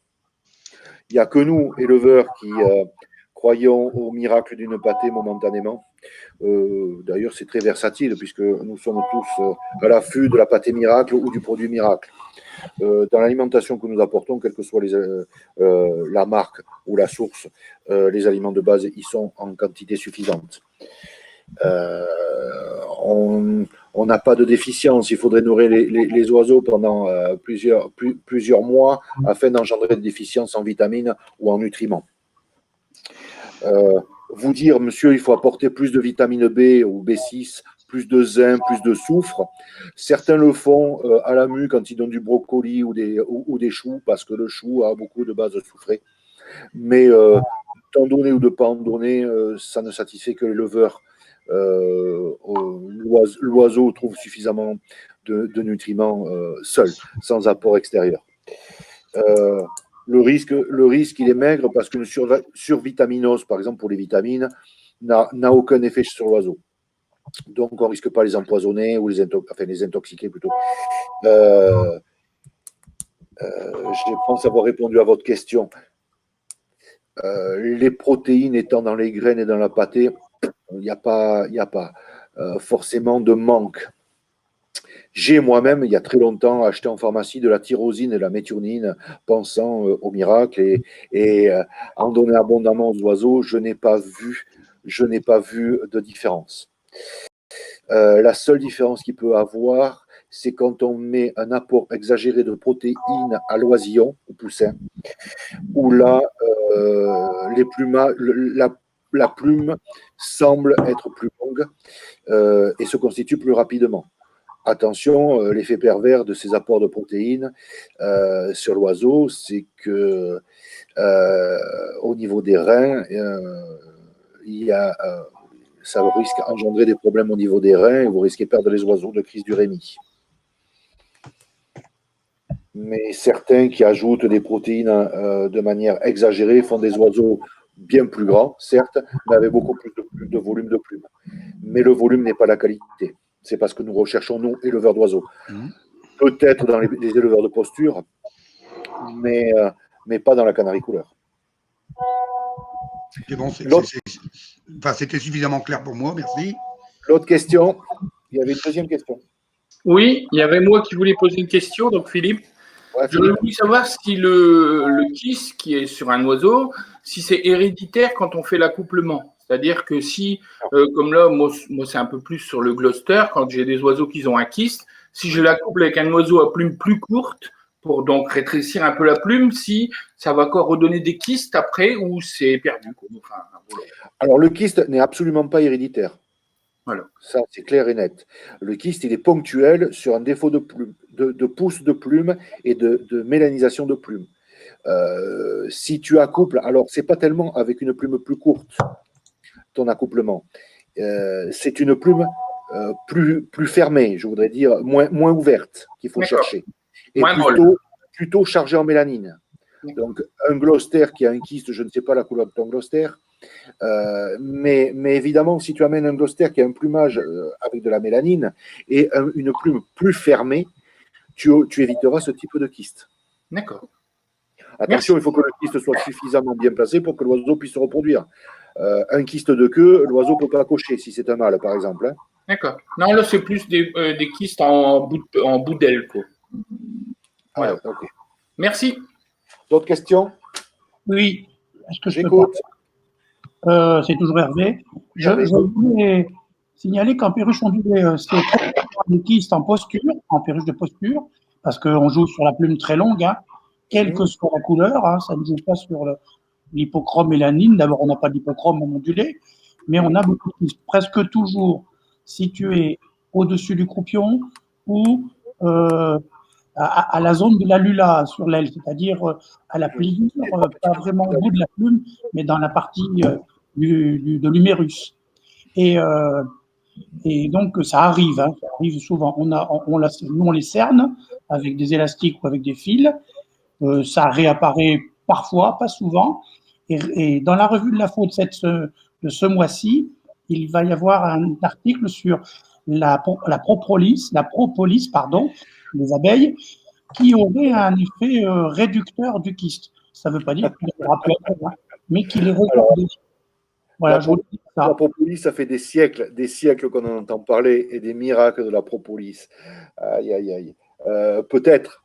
Il n'y a que nous, éleveurs, qui croyons au miracle d'une pâtée momentanément. D'ailleurs, c'est très versatile puisque nous sommes tous à l'affût de la pâtée miracle ou du produit miracle. Dans l'alimentation que nous apportons, quelle que soit la marque ou la source, les aliments de base y sont en quantité suffisante. On n'a pas de déficience. Il faudrait nourrir les oiseaux pendant plusieurs mois afin d'engendrer des déficiences en vitamines ou en nutriments. vous dire, monsieur, il faut apporter plus de vitamine B ou B6, plus de zinc, plus de soufre. Certains le font à la mue quand ils donnent du brocoli ou des choux, parce que le chou a beaucoup de bases soufrées. Mais d'en donner ou de ne pas en donner, ça ne satisfait que les leveurs. L'oiseau trouve suffisamment de nutriments seul, sans apport extérieur. Le risque, il est maigre parce qu'une survitaminose, par exemple pour les vitamines, n'a aucun effet sur l'oiseau. Donc, on ne risque pas les empoisonner ou les intoxiquer plutôt. Je pense avoir répondu à votre question. Les protéines étant dans les graines et dans la pâtée, il n'y a pas forcément de manque. J'ai moi-même, il y a très longtemps, acheté en pharmacie de la tyrosine et de la méthionine, pensant au miracle et en donner abondamment aux oiseaux, je n'ai pas vu de différence. La seule différence qu'il peut avoir, c'est quand on met un apport exagéré de protéines à l'oisillon, au poussin, où là, la plume semble être plus longue et se constitue plus rapidement. Attention, l'effet pervers de ces apports de protéines sur l'oiseau, c'est que au niveau des reins, ça risque d'engendrer des problèmes au niveau des reins et vous risquez de perdre les oiseaux de crise du Rémy. Mais certains qui ajoutent des protéines de manière exagérée font des oiseaux bien plus grands, certes, mais avec beaucoup plus de volume de plumes. Mais le volume n'est pas la qualité. C'est parce que nous recherchons, nous, éleveurs d'oiseaux. Peut-être dans les éleveurs de posture, mais pas dans la canarie couleur. C'est bon, c'était suffisamment clair pour moi, merci. L'autre question, il y avait une deuxième question. Oui, il y avait moi qui voulais poser une question, donc Philippe. Ouais, j'aurais voulu savoir si le kyste qui est sur un oiseau, si c'est héréditaire quand on fait l'accouplement. C'est-à-dire que si, comme là, moi c'est un peu plus sur le Gloucester, quand j'ai des oiseaux qui ont un kyste, si je l'accouple avec un oiseau à plume plus courte, pour donc rétrécir un peu la plume, si ça va encore redonner des kystes après ou c'est perdu. Enfin, voilà. Alors, le kyste n'est absolument pas héréditaire. Voilà. Ça, c'est clair et net. Le kyste, il est ponctuel sur un défaut de plume, de pousse de plume et de mélanisation de plume. Si tu accouples, alors c'est pas tellement avec une plume plus courte, ton accouplement. C'est une plume plus fermée, je voudrais dire, moins ouverte qu'il faut chercher. Et plutôt chargée en mélanine. Donc, un Gloucester qui a un kyste, je ne sais pas la couleur de ton Gloucester, mais évidemment, si tu amènes un Gloucester qui a un plumage avec de la mélanine et une plume plus fermée, tu éviteras ce type de kyste. D'accord. Attention, il faut que le kyste soit suffisamment bien placé pour que l'oiseau puisse se reproduire. Un kyste de queue, l'oiseau ne peut pas accoucher si c'est un mâle, par exemple. Hein. D'accord. Non, là, c'est plus des kystes en bout d'aile, quoi. Voilà. Ah, okay. Merci. D'autres questions? Oui. Est-ce que j'écoute? C'est toujours Hervé. Je voulais signaler qu'en perruche ondulée, c'est des kystes en perruche de posture, parce qu'on joue sur la plume très longue, hein, quelle que soit la couleur, hein, ça ne joue pas sur l'hypochrome mélanine. D'abord, on n'a pas d'hypochrome en ondulé, mais on a beaucoup de kystes, presque toujours situés au-dessus du croupion ou à la zone de la lula sur l'aile, c'est-à-dire à la pliure, pas vraiment au bout de la plume, mais dans la partie de l'humérus. Et donc, ça arrive souvent. Nous, on les cerne avec des élastiques ou avec des fils. Ça réapparaît parfois, pas souvent. Et dans la revue de la faune de ce mois-ci, il va y avoir un article sur la propolis, des abeilles, qui aurait un effet réducteur du kyste. Ça ne veut pas dire qu'il y aura plus, mais qu'il est réduit. Voilà, je vous dis ça. La propolis, ça fait des siècles qu'on en entend parler et des miracles de la propolis. Aïe, aïe, aïe. Peut-être.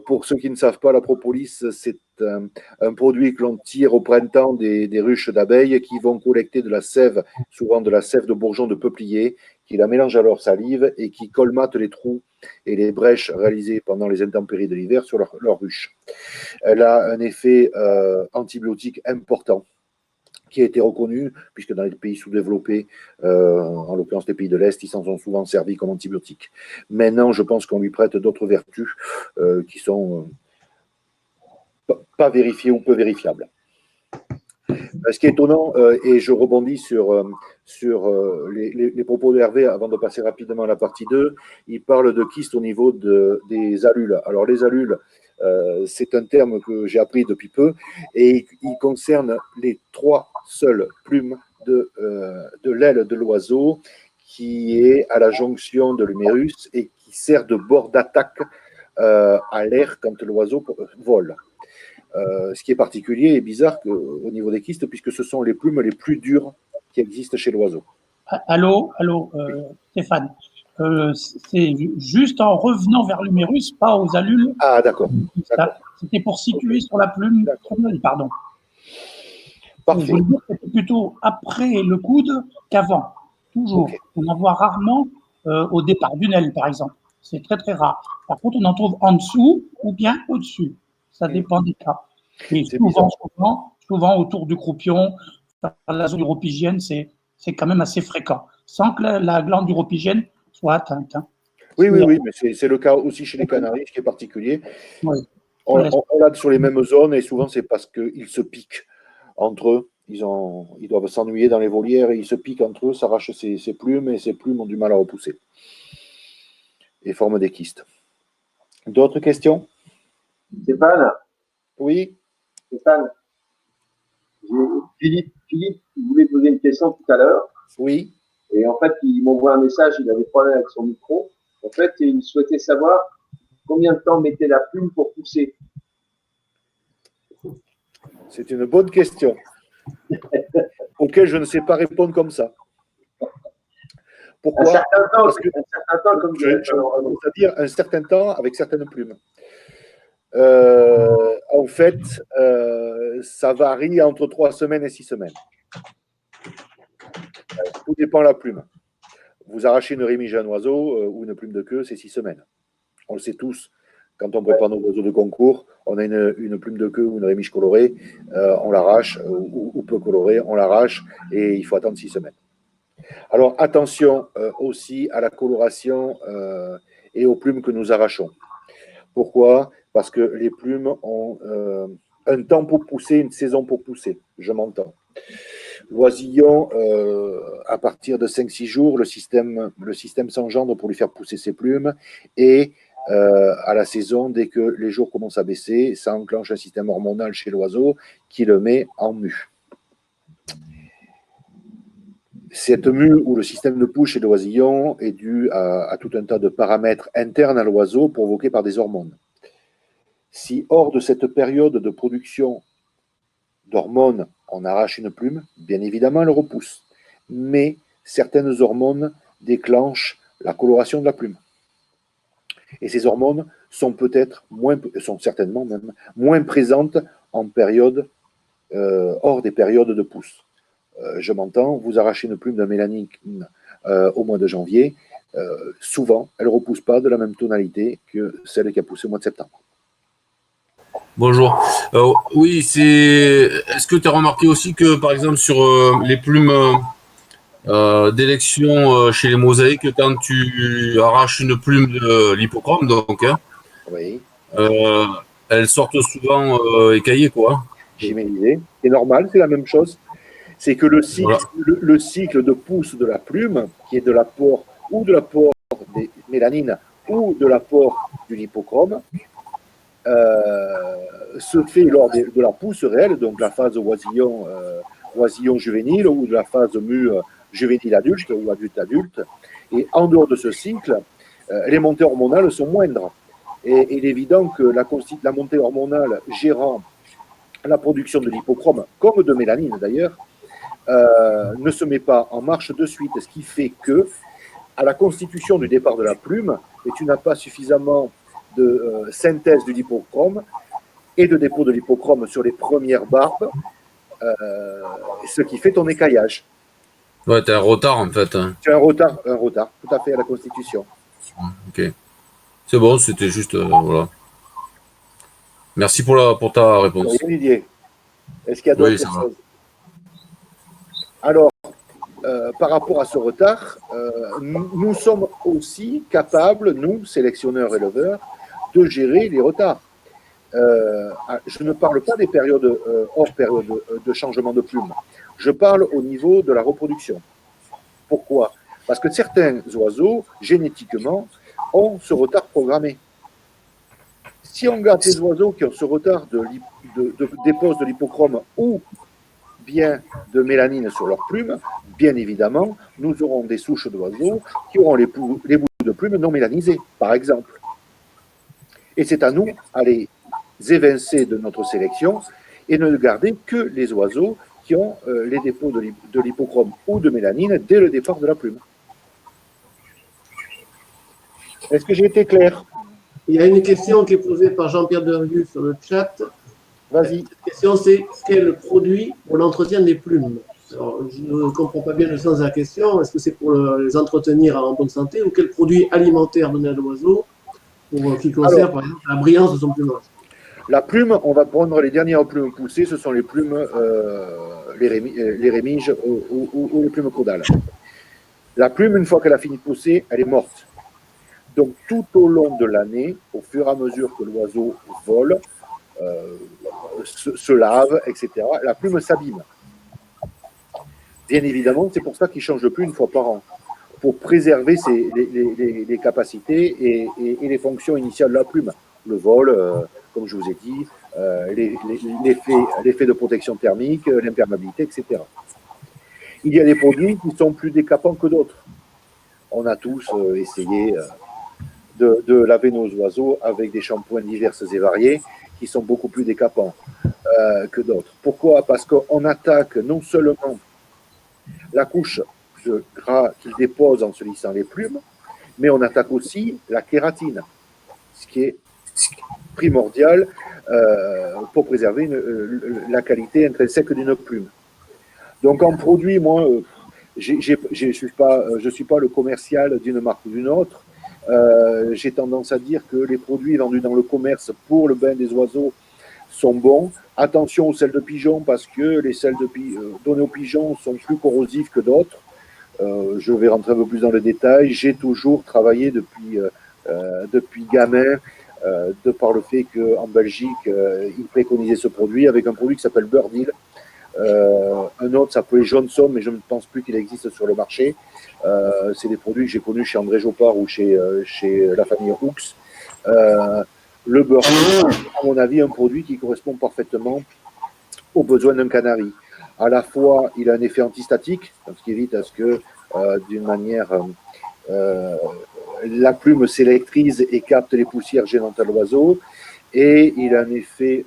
Pour ceux qui ne savent pas, la propolis, c'est un produit que l'on tire au printemps des ruches d'abeilles qui vont collecter de la sève, souvent de la sève de bourgeons de peuplier, qui la mélangent à leur salive et qui colmatent les trous et les brèches réalisées pendant les intempéries de l'hiver sur leur ruche. Elle a un effet antibiotique important qui a été reconnu, puisque dans les pays sous-développés, en l'occurrence les pays de l'Est, ils s'en sont souvent servis comme antibiotiques. Maintenant, je pense qu'on lui prête d'autres vertus qui sont pas vérifiées ou peu vérifiables. Ce qui est étonnant, et je rebondis sur les propos d'Hervé avant de passer rapidement à la partie 2, il parle de kystes au niveau des allules. Alors les allules, c'est un terme que j'ai appris depuis peu, et il concerne les 3 seules plumes de l'aile de l'oiseau qui est à la jonction de l'humérus et qui sert de bord d'attaque à l'air quand l'oiseau vole. Ce qui est particulier et bizarre au niveau des kystes, puisque ce sont les plumes les plus dures qui existent chez l'oiseau. Allô, Stéphane. C'est juste en revenant vers l'humérus, pas aux allules. Ah, d'accord. C'était pour situer sur la plume. Pardon. Parfait. Je veux dire que c'était plutôt après le coude qu'avant. Toujours. Okay. On en voit rarement au départ d'une aile, par exemple. C'est très, très rare. Par contre, on en trouve en dessous ou bien au-dessus. Ça dépend des cas. Et souvent, autour du croupion, la zone uropygienne, c'est quand même assez fréquent, sans que la glande uropygienne soit atteinte. Hein. Oui, mais c'est le cas aussi chez les canaris, ce qui est particulier. Oui. On l'a sur les mêmes zones, et souvent, c'est parce qu'ils se piquent entre eux. Ils doivent s'ennuyer dans les volières, et ils se piquent entre eux, s'arrachent ses plumes, et ces plumes ont du mal à repousser. Et forment des kystes. D'autres questions? Stéphane? Oui. Stéphane, Philippe voulait poser une question tout à l'heure. Oui. Et en fait, il m'envoie un message, il avait des problèmes avec son micro. En fait, il souhaitait savoir combien de temps mettait la plume pour pousser. C'est une bonne question, auquel je ne sais pas répondre comme ça. Pourquoi? Un certain temps, comme c'est-à-dire un certain temps avec certaines plumes. En fait, ça varie entre 3 semaines et 6 semaines. Tout dépend de la plume. Vous arrachez une rémige à un oiseau ou une plume de queue, c'est 6 semaines. On le sait tous. Quand on prépare nos oiseaux de concours, on a une plume de queue ou une rémige colorée, on l'arrache, ou peu colorée, on l'arrache, et il faut attendre 6 semaines. Alors attention aussi à la coloration et aux plumes que nous arrachons. Pourquoi? Parce que les plumes ont un temps pour pousser, une saison pour pousser, je m'entends. L'oisillon, à partir de 5-6 jours, le système s'engendre pour lui faire pousser ses plumes, et à la saison, dès que les jours commencent à baisser, ça enclenche un système hormonal chez l'oiseau qui le met en mue. Cette mue ou le système de pousse chez l'oisillon est dû à tout un tas de paramètres internes à l'oiseau provoqués par des hormones. Si hors de cette période de production d'hormones, on arrache une plume, bien évidemment, elle repousse. Mais certaines hormones déclenchent la coloration de la plume. Et ces hormones sont certainement même moins présentes en période, hors des périodes de pousse. Je m'entends, vous arrachez une plume d'un mélanine au mois de janvier, souvent, elle ne repousse pas de la même tonalité que celle qui a poussé au mois de septembre. Bonjour. Oui, est-ce que tu as remarqué aussi que, par exemple, sur les plumes d'élection chez les mosaïques, quand tu arraches une plume de l'hippocrome, donc, oui. Elles sortent souvent écaillées, quoi. Gyménisées. C'est normal, c'est la même chose. C'est que le cycle de pousse de la plume, qui est de l'apport des mélanines ou de l'apport du lippochrome, se fait lors de la pousse réelle, donc la phase oisillon juvénile ou de la phase mue juvénile adulte ou adulte-adulte. Et en dehors de ce cycle, les montées hormonales sont moindres. Et il est évident que la montée hormonale gérant la production de lippochrome, comme de mélanine d'ailleurs, ne se met pas en marche de suite, ce qui fait que, à la constitution du départ de la plume, et tu n'as pas suffisamment de synthèse du lippochrome et de dépôt de lippochrome sur les premières barbes, ce qui fait ton écaillage. Ouais, tu as un retard en fait. Tu as un retard, tout à fait à la Constitution. Ok. C'est bon, c'était juste. Voilà. Merci pour ta réponse. Oui, Didier. Est-ce qu'il y a d'autres Oui, ça va. choses? Alors, par rapport à ce retard, nous sommes aussi capables, nous, sélectionneurs éleveurs, de gérer les retards. Je ne parle pas des périodes hors période de changement de plume. Je parle au niveau de la reproduction. Pourquoi? Parce que certains oiseaux, génétiquement, ont ce retard programmé. Si on garde les oiseaux qui ont ce retard de dépose de l'hypochrome ou bien de mélanine sur leurs plumes, bien évidemment, nous aurons des souches d'oiseaux qui auront les bouts de plumes non mélanisés, par exemple. Et c'est à nous à les évincer de notre sélection et ne garder que les oiseaux qui ont les dépôts de l'hypochrome ou de mélanine dès le départ de la plume. Est-ce que j'ai été clair? Il y a une question qui est posée par Jean-Pierre Dervieux sur le chat. Vas-y. La question, c'est quel produit pour l'entretien des plumes? Alors, je ne comprends pas bien le sens de la question. Est-ce que c'est pour les entretenir en bonne santé ou quel produit alimentaire donner à l'oiseau qui conserve, par exemple, la brillance de son plumage? La plume, on va prendre les dernières plumes poussées, ce sont les plumes, les rémiges ou les plumes caudales. La plume, une fois qu'elle a fini de pousser, elle est morte. Donc, tout au long de l'année, au fur et à mesure que l'oiseau vole, se lave, etc., la plume s'abîme. Bien évidemment, c'est pour ça qu'il change de plume une fois par an, pour préserver les capacités et les fonctions initiales de la plume. Le vol, comme je vous ai dit, l'effet de protection thermique, l'imperméabilité, etc. Il y a des produits qui sont plus décapants que d'autres. On a tous essayé de laver nos oiseaux avec des shampoings divers et variés qui sont beaucoup plus décapants que d'autres. Pourquoi? Parce qu'on attaque non seulement la couche de gras qu'il dépose en se lissant les plumes, mais on attaque aussi la kératine, ce qui est primordial pour préserver la qualité intrinsèque d'une plume. Donc en produit, moi, je suis pas le commercial d'une marque ou d'une autre. J'ai tendance à dire que les produits vendus dans le commerce pour le bain des oiseaux sont bons. Attention aux sels de pigeons parce que les sels donnés aux pigeons sont plus corrosifs que d'autres. Je vais rentrer un peu plus dans le détail. J'ai toujours travaillé depuis gamin, de par le fait qu'en Belgique, ils préconisaient ce produit avec un produit qui s'appelle Birdil. Un autre s'appelait Johnson, mais je ne pense plus qu'il existe sur le marché. C'est des produits que j'ai connus chez André Jopard ou chez la famille Hooks. Le Birdil, à mon avis, un produit qui correspond parfaitement aux besoins d'un canari. À la fois, il a un effet antistatique, ce qui évite à ce que, d'une manière, la plume s'électrise et capte les poussières gênantes à l'oiseau, et il a un effet,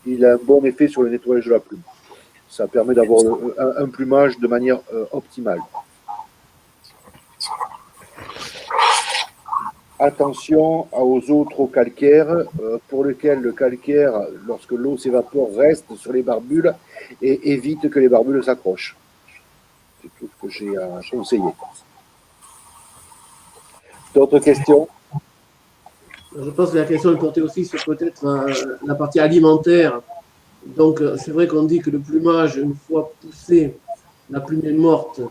il a un bon effet sur le nettoyage de la plume. Ça permet d'avoir un plumage de manière optimale. Attention aux eaux trop calcaires, pour lesquelles le calcaire, lorsque l'eau s'évapore, reste sur les barbules et évite que les barbules s'accrochent. C'est tout ce que j'ai à conseiller. D'autres questions? Je pense que la question est portée aussi sur peut-être la partie alimentaire. Donc, c'est vrai qu'on dit que le plumage, une fois poussé, la plume est morte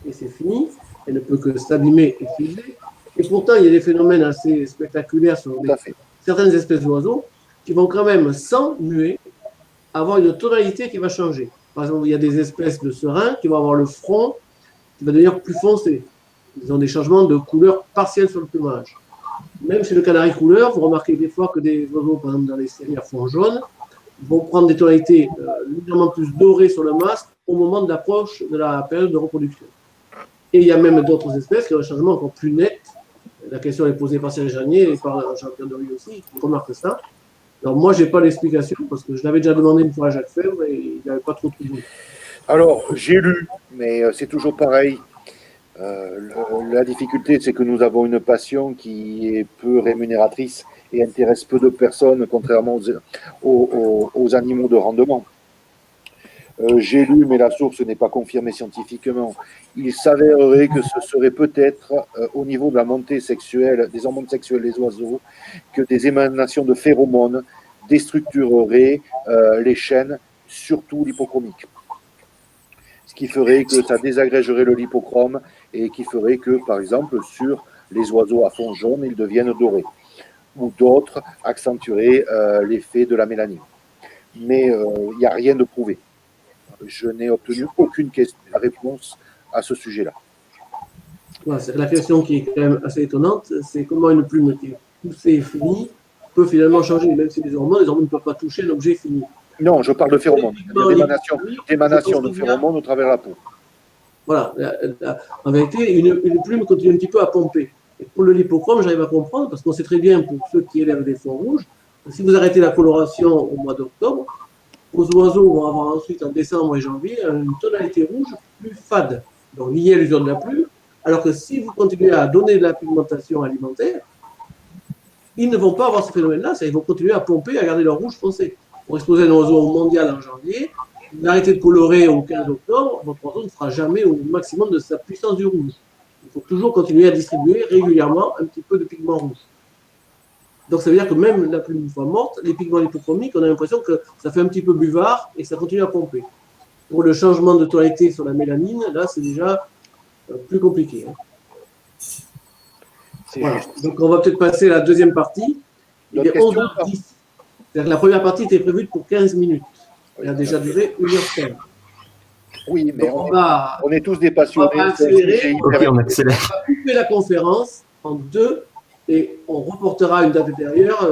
et c'est fini. Elle ne peut que s'abîmer et figer. Et pourtant, il y a des phénomènes assez spectaculaires sur certaines espèces d'oiseaux qui vont quand même, sans muer, avoir une tonalité qui va changer. Par exemple, il y a des espèces de serins qui vont avoir le front qui va devenir plus foncé. Ils ont des changements de couleur partiels sur le plumage. Même chez le canari couleur, vous remarquez des fois que des oiseaux, par exemple dans les séries à fond jaune, vont prendre des tonalités légèrement plus dorées sur le masque au moment de l'approche de la période de reproduction. Et il y a même d'autres espèces qui ont un changement encore plus net. La question est posée par Cyril Janier et par Jean-Pierre Dervieux aussi, qui remarque ça. Alors moi, je n'ai pas l'explication parce que je l'avais déjà demandé une fois à Jacques Fèvre et il n'avait pas trop trouvé. Alors, j'ai lu, mais c'est toujours pareil. La difficulté, c'est que nous avons une passion qui est peu rémunératrice et intéresse peu de personnes, contrairement aux animaux de rendement. J'ai lu, mais la source n'est pas confirmée scientifiquement. Il s'avérerait que ce serait peut-être au niveau de la montée sexuelle, des hormones sexuelles des oiseaux, que des émanations de phéromones déstructureraient les chaînes, surtout l'hypochromique. Ce qui ferait que ça désagrégerait le lipochrome et qui ferait que, par exemple, sur les oiseaux à fond jaune, ils deviennent dorés. Ou d'autres accentueraient l'effet de la mélanine. Mais il n'y a rien de prouvé. Je n'ai obtenu aucune réponse à ce sujet-là. Voilà, la question qui est quand même assez étonnante, c'est comment une plume qui est poussée et finie peut finalement changer, même si les hormones ne peuvent pas toucher un objet fini. Non, je parle de phéromones, d'émanation de phéromones au travers de la peau. Voilà, en vérité, une plume continue un petit peu à pomper. Et pour le lipochrome, j'arrive à comprendre, parce qu'on sait très bien, pour ceux qui élèvent des fonds rouges, si vous arrêtez la coloration au mois d'octobre, vos oiseaux vont avoir ensuite, en décembre et janvier, une tonalité rouge plus fade, donc liée à l'usure de la plume, alors que si vous continuez à donner de la pigmentation alimentaire, ils ne vont pas avoir ce phénomène-là, ils vont continuer à pomper, à garder leur rouge foncé. Pour exposer un oiseau mondial en janvier, vous arrêtez de colorer au 15 octobre, votre oiseau ne fera jamais au maximum de sa puissance du rouge. Il faut toujours continuer à distribuer régulièrement un petit peu de pigment rouge. Donc ça veut dire que même la plume une fois morte, les pigments lipochromiques, on a l'impression que ça fait un petit peu buvard et ça continue à pomper. Pour le changement de tonalité sur la mélanine, là c'est déjà plus compliqué. Voilà. Donc on va peut-être passer à la deuxième partie. Il est 11h10. C'est-à-dire que la première partie était prévue pour 15 minutes. Elle a déjà duré 1h15. Oui, mais on est tous des passionnés. On va accélérer. On accélère. On va couper la conférence en deux et on reportera une date ultérieure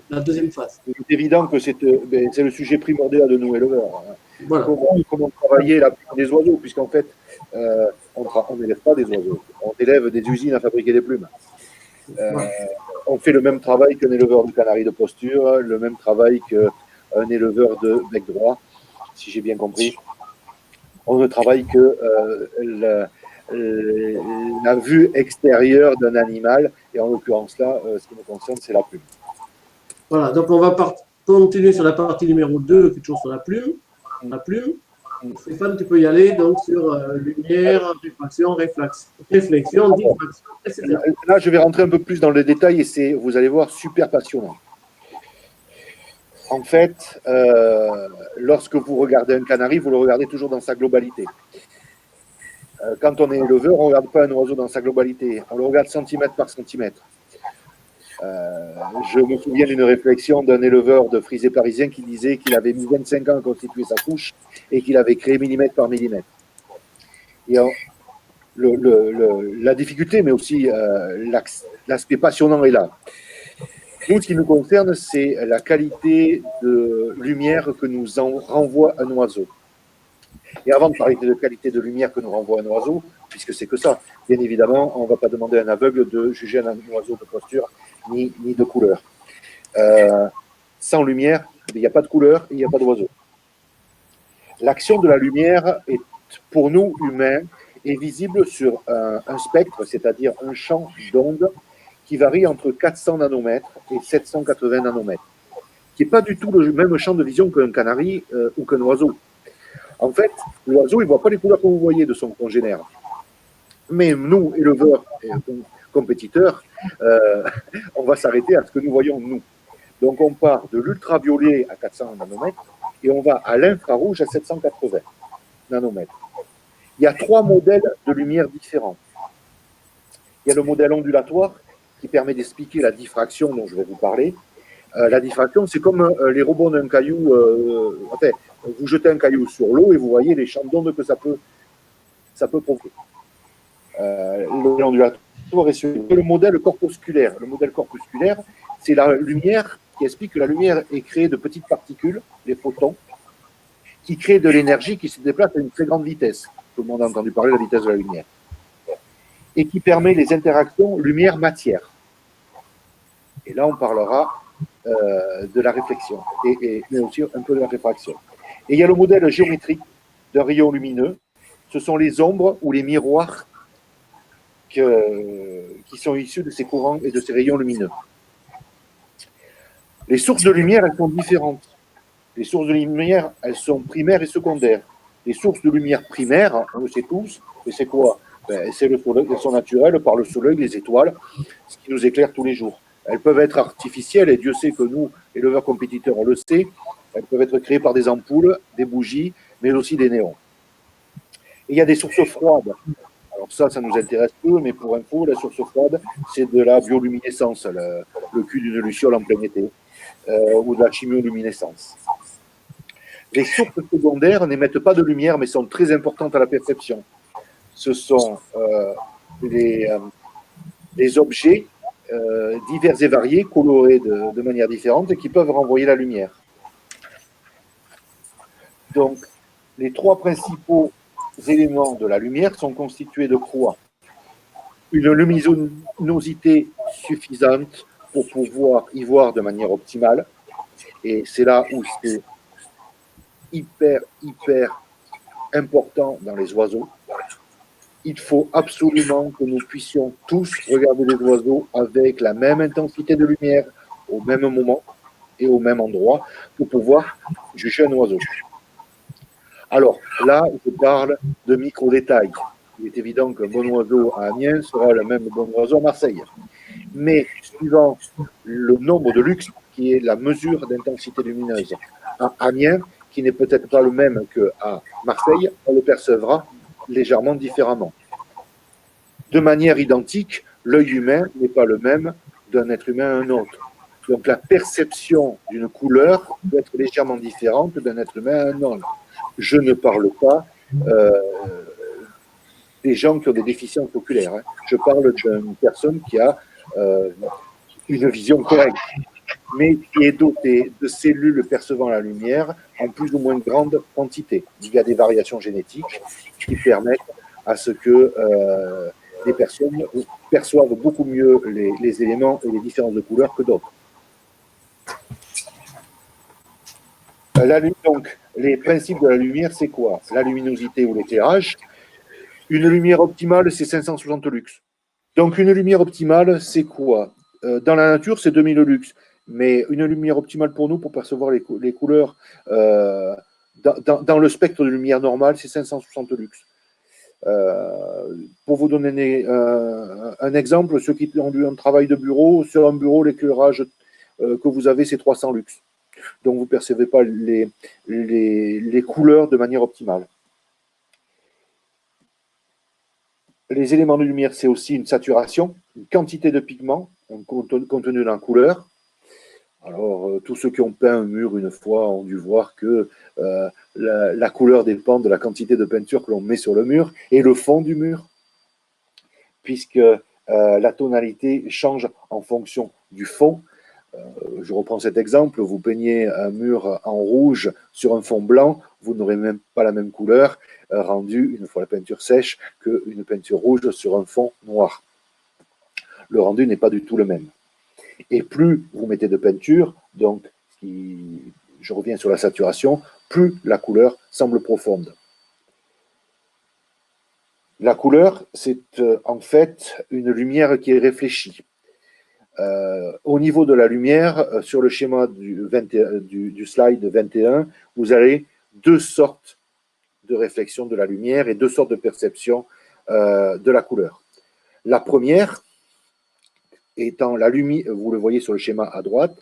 la deuxième phase. C'est évident que c'est le sujet primordial de nous éleveurs. Voilà. Comment travailler la plume des oiseaux, puisqu'en fait, on n'élève pas des oiseaux, on élève des usines à fabriquer des plumes. On fait le même travail qu'un éleveur de canaris de posture, le même travail qu'un éleveur de bec droit, si j'ai bien compris. On ne travaille que la vue extérieure d'un animal, et en l'occurrence là, ce qui me concerne, c'est la plume. Voilà, donc on va continuer sur la partie numéro 2, qui est toujours sur la plume. Stéphane, tu peux y aller donc sur lumière, réfraction, réflexion, diffraction, etc. Là, je vais rentrer un peu plus dans le détail et c'est, vous allez voir, super passionnant. En fait, lorsque vous regardez un canari, vous le regardez toujours dans sa globalité. Quand on est éleveur, on ne regarde pas un oiseau dans sa globalité, on le regarde centimètre par centimètre. Je me souviens d'une réflexion d'un éleveur de frisés parisien qui disait qu'il avait mis 25 ans à constituer sa couche et qu'il avait créé millimètre par millimètre. Et la difficulté, mais aussi l'aspect passionnant est là. Nous, ce qui nous concerne, c'est la qualité de lumière que nous renvoie un oiseau. Et avant de parler de qualité de lumière que nous renvoie un oiseau, puisque c'est que ça, bien évidemment, on ne va pas demander à un aveugle de juger un oiseau de posture ni de couleur. Sans lumière, il n'y a pas de couleur et il n'y a pas d'oiseau. L'action de la lumière est, pour nous, humains, est visible sur un spectre, c'est-à-dire un champ d'ondes qui varie entre 400 nanomètres et 780 nanomètres, qui n'est pas du tout le même champ de vision qu'un canari ou qu'un oiseau. En fait, l'oiseau, il ne voit pas les couleurs que vous voyez de son congénère. Mais nous, éleveurs et compétiteurs, on va s'arrêter à ce que nous voyons, nous. Donc, on part de l'ultraviolet à 400 nanomètres et on va à l'infrarouge à 780 nanomètres. Il y a 3 modèles de lumière différents. Il y a le modèle ondulatoire qui permet d'expliquer la diffraction dont je vais vous parler. La diffraction, c'est comme les rebonds d'un caillou. Enfin, vous jetez un caillou sur l'eau et vous voyez les champs d'ondes que ça peut provoquer. L'ondulatoire est sur le modèle corpusculaire. Le modèle corpusculaire, c'est la lumière qui explique que la lumière est créée de petites particules, les photons, qui créent de l'énergie qui se déplace à une très grande vitesse. Tout le monde a entendu parler de la vitesse de la lumière. Et qui permet les interactions lumière-matière. Et là, on parlera de la réflexion, mais aussi un peu de la réfraction. Et il y a le modèle géométrique d'un rayon lumineux. Ce sont les ombres ou les miroirs qui sont issus de ces courants et de ces rayons lumineux. Les sources de lumière, elles sont différentes. Les sources de lumière, elles sont primaires et secondaires. Les sources de lumière primaires, on le sait tous, et c'est quoi? C'est le soleil, elles sont naturelles par le soleil, les étoiles, ce qui nous éclaire tous les jours. Elles peuvent être artificielles, et Dieu sait que nous, éleveurs compétiteurs, on le sait, elles peuvent être créées par des ampoules, des bougies, mais aussi des néons. Et il y a des sources froides. Alors ça nous intéresse peu, mais pour info, la source froide, c'est de la bioluminescence, le cul d'une luciole en plein été, ou de la chimioluminescence. Les sources secondaires n'émettent pas de lumière, mais sont très importantes à la perception. Ce sont les objets divers et variés, colorés de manière différente, et qui peuvent renvoyer la lumière. Donc, les trois principaux éléments de la lumière sont constitués de quoi? Une luminosité suffisante pour pouvoir y voir de manière optimale. Et c'est là où c'est hyper important dans les oiseaux. Il faut absolument que nous puissions tous regarder les oiseaux avec la même intensité de lumière au même moment et au même endroit pour pouvoir juger un oiseau. Alors là, je parle de micro-détails. Il est évident qu'un bon oiseau à Amiens sera le même bon oiseau à Marseille. Mais suivant le nombre de lux, qui est la mesure d'intensité lumineuse à Amiens, qui n'est peut-être pas le même qu'à Marseille, on le percevra légèrement différemment. De manière identique, l'œil humain n'est pas le même d'un être humain à un autre. Donc la perception d'une couleur peut être légèrement différente d'un être humain à un autre. Je ne parle pas des gens qui ont des déficiences oculaires. Je parle d'une personne qui a une vision correcte, mais qui est dotée de cellules percevant la lumière en plus ou moins grande quantité. Il y a des variations génétiques qui permettent à ce que les personnes perçoivent beaucoup mieux les éléments et les différences de couleurs que d'autres. Donc, les principes de la lumière, c'est quoi? La luminosité ou l'éclairage. Une lumière optimale, c'est 560 lux. Donc, une lumière optimale, c'est quoi? Dans la nature, c'est 2000 lux. Mais une lumière optimale pour nous, pour percevoir les couleurs dans le spectre de lumière normale, c'est 560 lux. Pour vous donner un exemple, ceux qui ont eu un travail de bureau, sur un bureau, l'éclairage que vous avez, c'est 300 lux. Donc, vous ne percevez pas les couleurs de manière optimale. Les éléments de lumière, c'est aussi une saturation, une quantité de pigments contenus dans la couleur. Alors, tous ceux qui ont peint un mur une fois ont dû voir que la couleur dépend de la quantité de peinture que l'on met sur le mur et le fond du mur, puisque la tonalité change en fonction du fond. Je reprends cet exemple, vous peignez un mur en rouge sur un fond blanc, vous n'aurez même pas la même couleur rendue, une fois la peinture sèche, qu'une peinture rouge sur un fond noir. Le rendu n'est pas du tout le même. Et plus vous mettez de peinture, donc je reviens sur la saturation, plus la couleur semble profonde. La couleur, c'est en fait une lumière qui est réfléchie. Au niveau de la lumière, sur le schéma du slide 21, vous avez deux sortes de réflexion de la lumière et deux sortes de perception de la couleur. La première étant la lumière, vous le voyez sur le schéma à droite,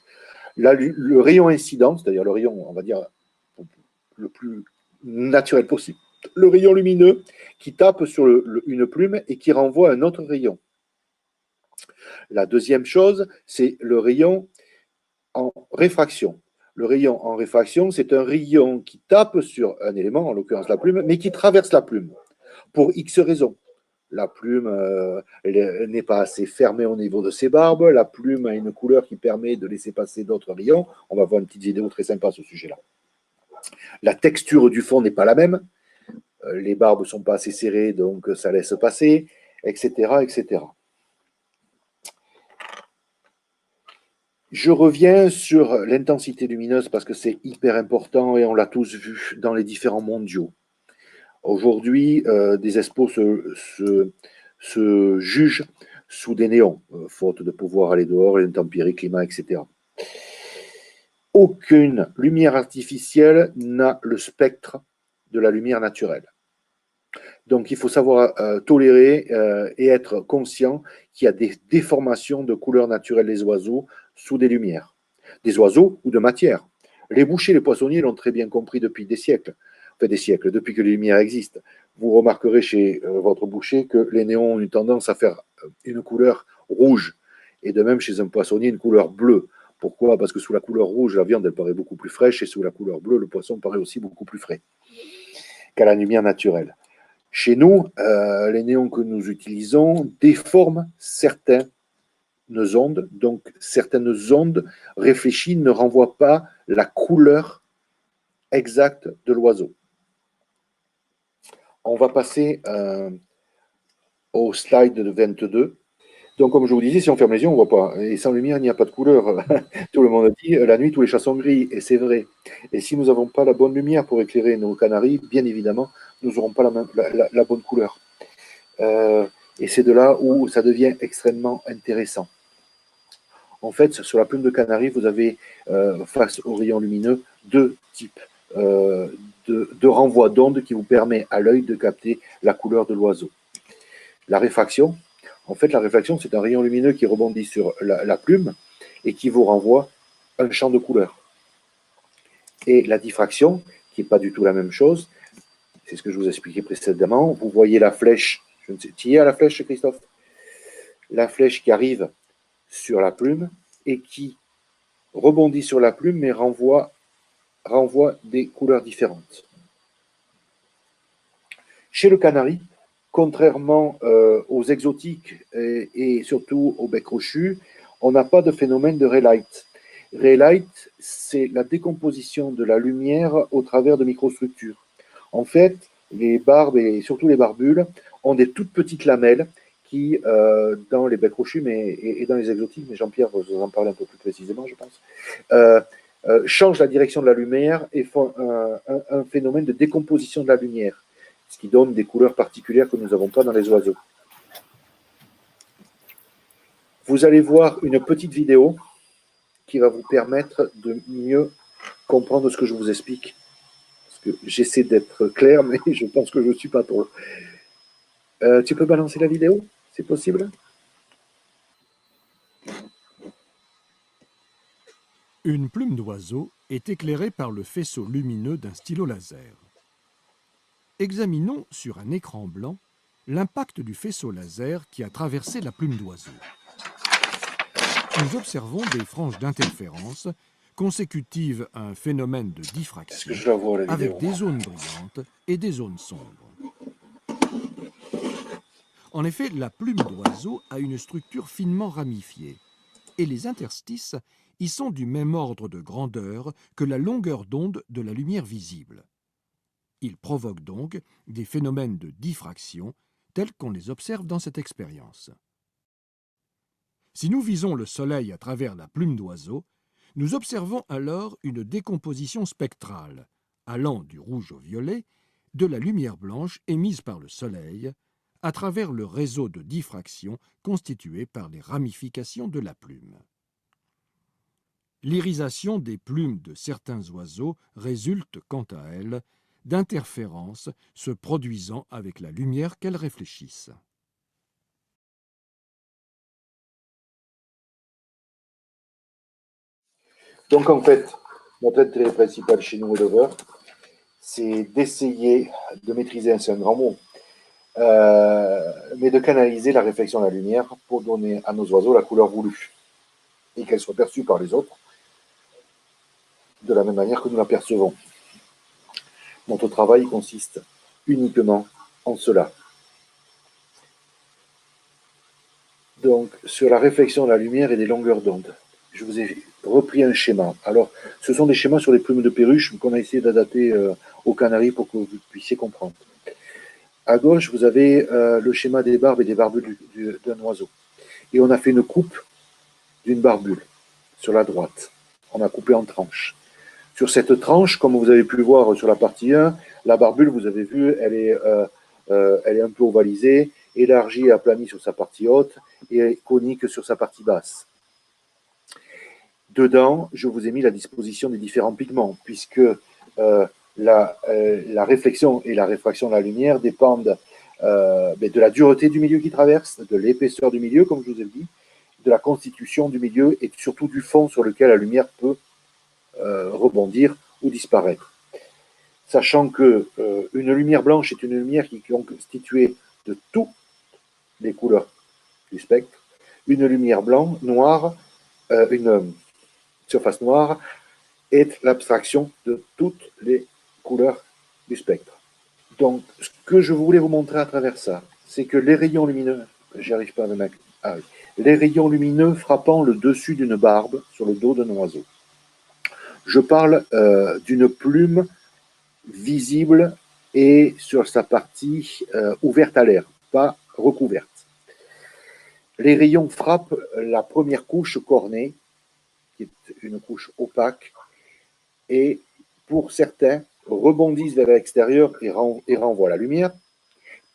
le rayon incident, c'est-à-dire le rayon, on va dire, le plus naturel possible, le rayon lumineux qui tape sur une plume et qui renvoie un autre rayon. La deuxième chose, c'est le rayon en réfraction. Le rayon en réfraction, c'est un rayon qui tape sur un élément, en l'occurrence la plume, mais qui traverse la plume, pour X raisons. La plume n'est pas assez fermée au niveau de ses barbes, la plume a une couleur qui permet de laisser passer d'autres rayons. On va voir une petite vidéo très sympa à ce sujet-là. La texture du fond n'est pas la même, les barbes ne sont pas assez serrées, donc ça laisse passer, etc., etc. Je reviens sur l'intensité lumineuse parce que c'est hyper important et on l'a tous vu dans les différents mondiaux. Aujourd'hui, des expos se jugent sous des néons, faute de pouvoir aller dehors, les intempéries, climat, etc. aucune lumière artificielle n'a le spectre de la lumière naturelle. Donc, il faut savoir tolérer et être conscient qu'il y a des déformations de couleur naturelle des oiseaux sous des lumières. Des oiseaux ou de matière. Les bouchers, les poissonniers l'ont très bien compris depuis des siècles. Enfin, des siècles, depuis que les lumières existent. Vous remarquerez chez votre boucher que les néons ont une tendance à faire une couleur rouge. Et de même chez un poissonnier, une couleur bleue. Pourquoi? Parce que sous la couleur rouge, la viande elle paraît beaucoup plus fraîche et sous la couleur bleue, le poisson paraît aussi beaucoup plus frais qu'à la lumière naturelle. Chez nous, les néons que nous utilisons déforment certaines ondes, donc certaines ondes réfléchies ne renvoient pas la couleur exacte de l'oiseau. On va passer au slide 22. Donc, comme je vous disais, si on ferme les yeux, on ne voit pas. Et sans lumière, il n'y a pas de couleur. Tout le monde dit, la nuit, tous les chats sont gris. Et c'est vrai. Et si nous n'avons pas la bonne lumière pour éclairer nos canaris, bien évidemment, nous n'aurons pas la bonne couleur. Et c'est de là où ça devient extrêmement intéressant. En fait, sur la plume de canari, vous avez, face aux rayons lumineux, deux types de renvoi d'ondes qui vous permet à l'œil de capter la couleur de l'oiseau. La réfraction, en fait, la réfraction, c'est un rayon lumineux qui rebondit sur la plume et qui vous renvoie un champ de couleur. Et la diffraction, qui n'est pas du tout la même chose, c'est ce que je vous expliquais précédemment. Vous voyez la flèche, je ne sais, tu y es à la flèche, Christophe? La flèche qui arrive sur la plume et qui rebondit sur la plume mais renvoie des couleurs différentes. Chez le canari, contrairement aux exotiques et surtout au bec crochu, on n'a pas de phénomène de ray light. Ray light, c'est la décomposition de la lumière au travers de microstructures. En fait, les barbes et surtout les barbules ont des toutes petites lamelles qui, dans les becs crochus et dans les exotiques, mais Jean-Pierre vous en parle un peu plus précisément, je pense, changent la direction de la lumière et font un phénomène de décomposition de la lumière, ce qui donne des couleurs particulières que nous n'avons pas dans les oiseaux. Vous allez voir une petite vidéo qui va vous permettre de mieux comprendre ce que je vous explique. Parce que j'essaie d'être clair, mais je pense que je ne suis pas trop. Tu peux balancer la vidéo? C'est possible? Une plume d'oiseau est éclairée par le faisceau lumineux d'un stylo laser. Examinons sur un écran blanc l'impact du faisceau laser qui a traversé la plume d'oiseau. Nous observons des franges d'interférence consécutives à un phénomène de diffraction avec des zones brillantes et des zones sombres. En effet, la plume d'oiseau a une structure finement ramifiée et les interstices y sont du même ordre de grandeur que la longueur d'onde de la lumière visible. Ils provoquent donc des phénomènes de diffraction tels qu'on les observe dans cette expérience. Si nous visons le Soleil à travers la plume d'oiseau, nous observons alors une décomposition spectrale, allant du rouge au violet, de la lumière blanche émise par le Soleil, à travers le réseau de diffraction constitué par les ramifications de la plume. L'irisation des plumes de certains oiseaux résulte, quant à elle, d'interférences se produisant avec la lumière qu'elles réfléchissent. Donc en fait, notre intérêt principal chez nous, éleveurs, c'est d'essayer de maîtriser, c'est un grand mot, mais de canaliser la réflexion de la lumière pour donner à nos oiseaux la couleur voulue et qu'elle soit perçue par les autres de la même manière que nous la percevons. Notre travail consiste uniquement en cela. Donc, sur la réflexion de la lumière et des longueurs d'onde, je vous ai repris un schéma. Alors, ce sont des schémas sur les plumes de perruche qu'on a essayé d'adapter aux canaris pour que vous puissiez comprendre. À gauche, vous avez le schéma des barbes et des barbules d'un oiseau. Et on a fait une coupe d'une barbule sur la droite. On a coupé en tranches. Sur cette tranche, comme vous avez pu le voir sur la partie 1, la barbule, vous avez vu, elle est un peu ovalisée, élargie et aplanie sur sa partie haute et conique sur sa partie basse. Dedans, je vous ai mis la disposition des différents pigments, puisque la réflexion et la réfraction de la lumière dépendent de la dureté du milieu qui traverse, de l'épaisseur du milieu, comme je vous ai dit, de la constitution du milieu et surtout du fond sur lequel la lumière peut rebondir ou disparaître. Sachant que une lumière blanche est une lumière qui est constituée de toutes les couleurs du spectre. Une lumière noire, une surface noire est l'abstraction de toutes les couleurs du spectre. Donc, ce que je voulais vous montrer à travers ça, c'est que les rayons lumineux, j'y arrive pas à mettre, les rayons lumineux frappant le dessus d'une barbe sur le dos d'un oiseau. Je parle d'une plume visible et sur sa partie ouverte à l'air, pas recouverte. Les rayons frappent la première couche cornée, qui est une couche opaque, et pour certains, rebondissent vers l'extérieur et renvoient la lumière.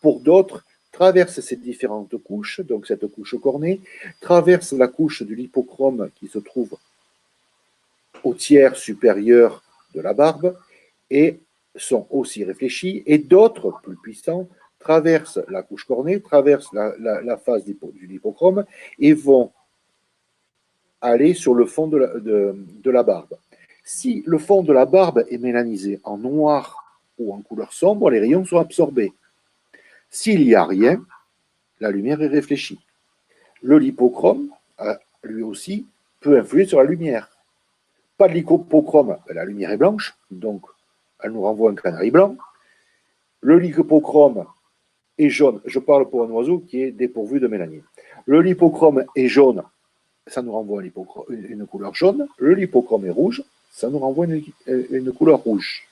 Pour d'autres, traversent ces différentes couches, donc cette couche cornée, traversent la couche de l'hypochrome qui se trouve au tiers supérieur de la barbe et sont aussi réfléchis, et d'autres, plus puissants, traversent la couche cornée, traversent la face de l'hypochrome et vont aller sur le fond de la barbe. Si le fond de la barbe est mélanisé en noir ou en couleur sombre, les rayons sont absorbés. S'il n'y a rien, la lumière est réfléchie. Le lipochrome, lui aussi, peut influer sur la lumière. Pas de lipochrome, la lumière est blanche, donc elle nous renvoie un canari blanc. Le lipochrome est jaune, je parle pour un oiseau qui est dépourvu de mélanine. Le lipochrome est jaune, ça nous renvoie une couleur jaune. Le lipochrome est rouge, ça nous renvoie une couleur rouge.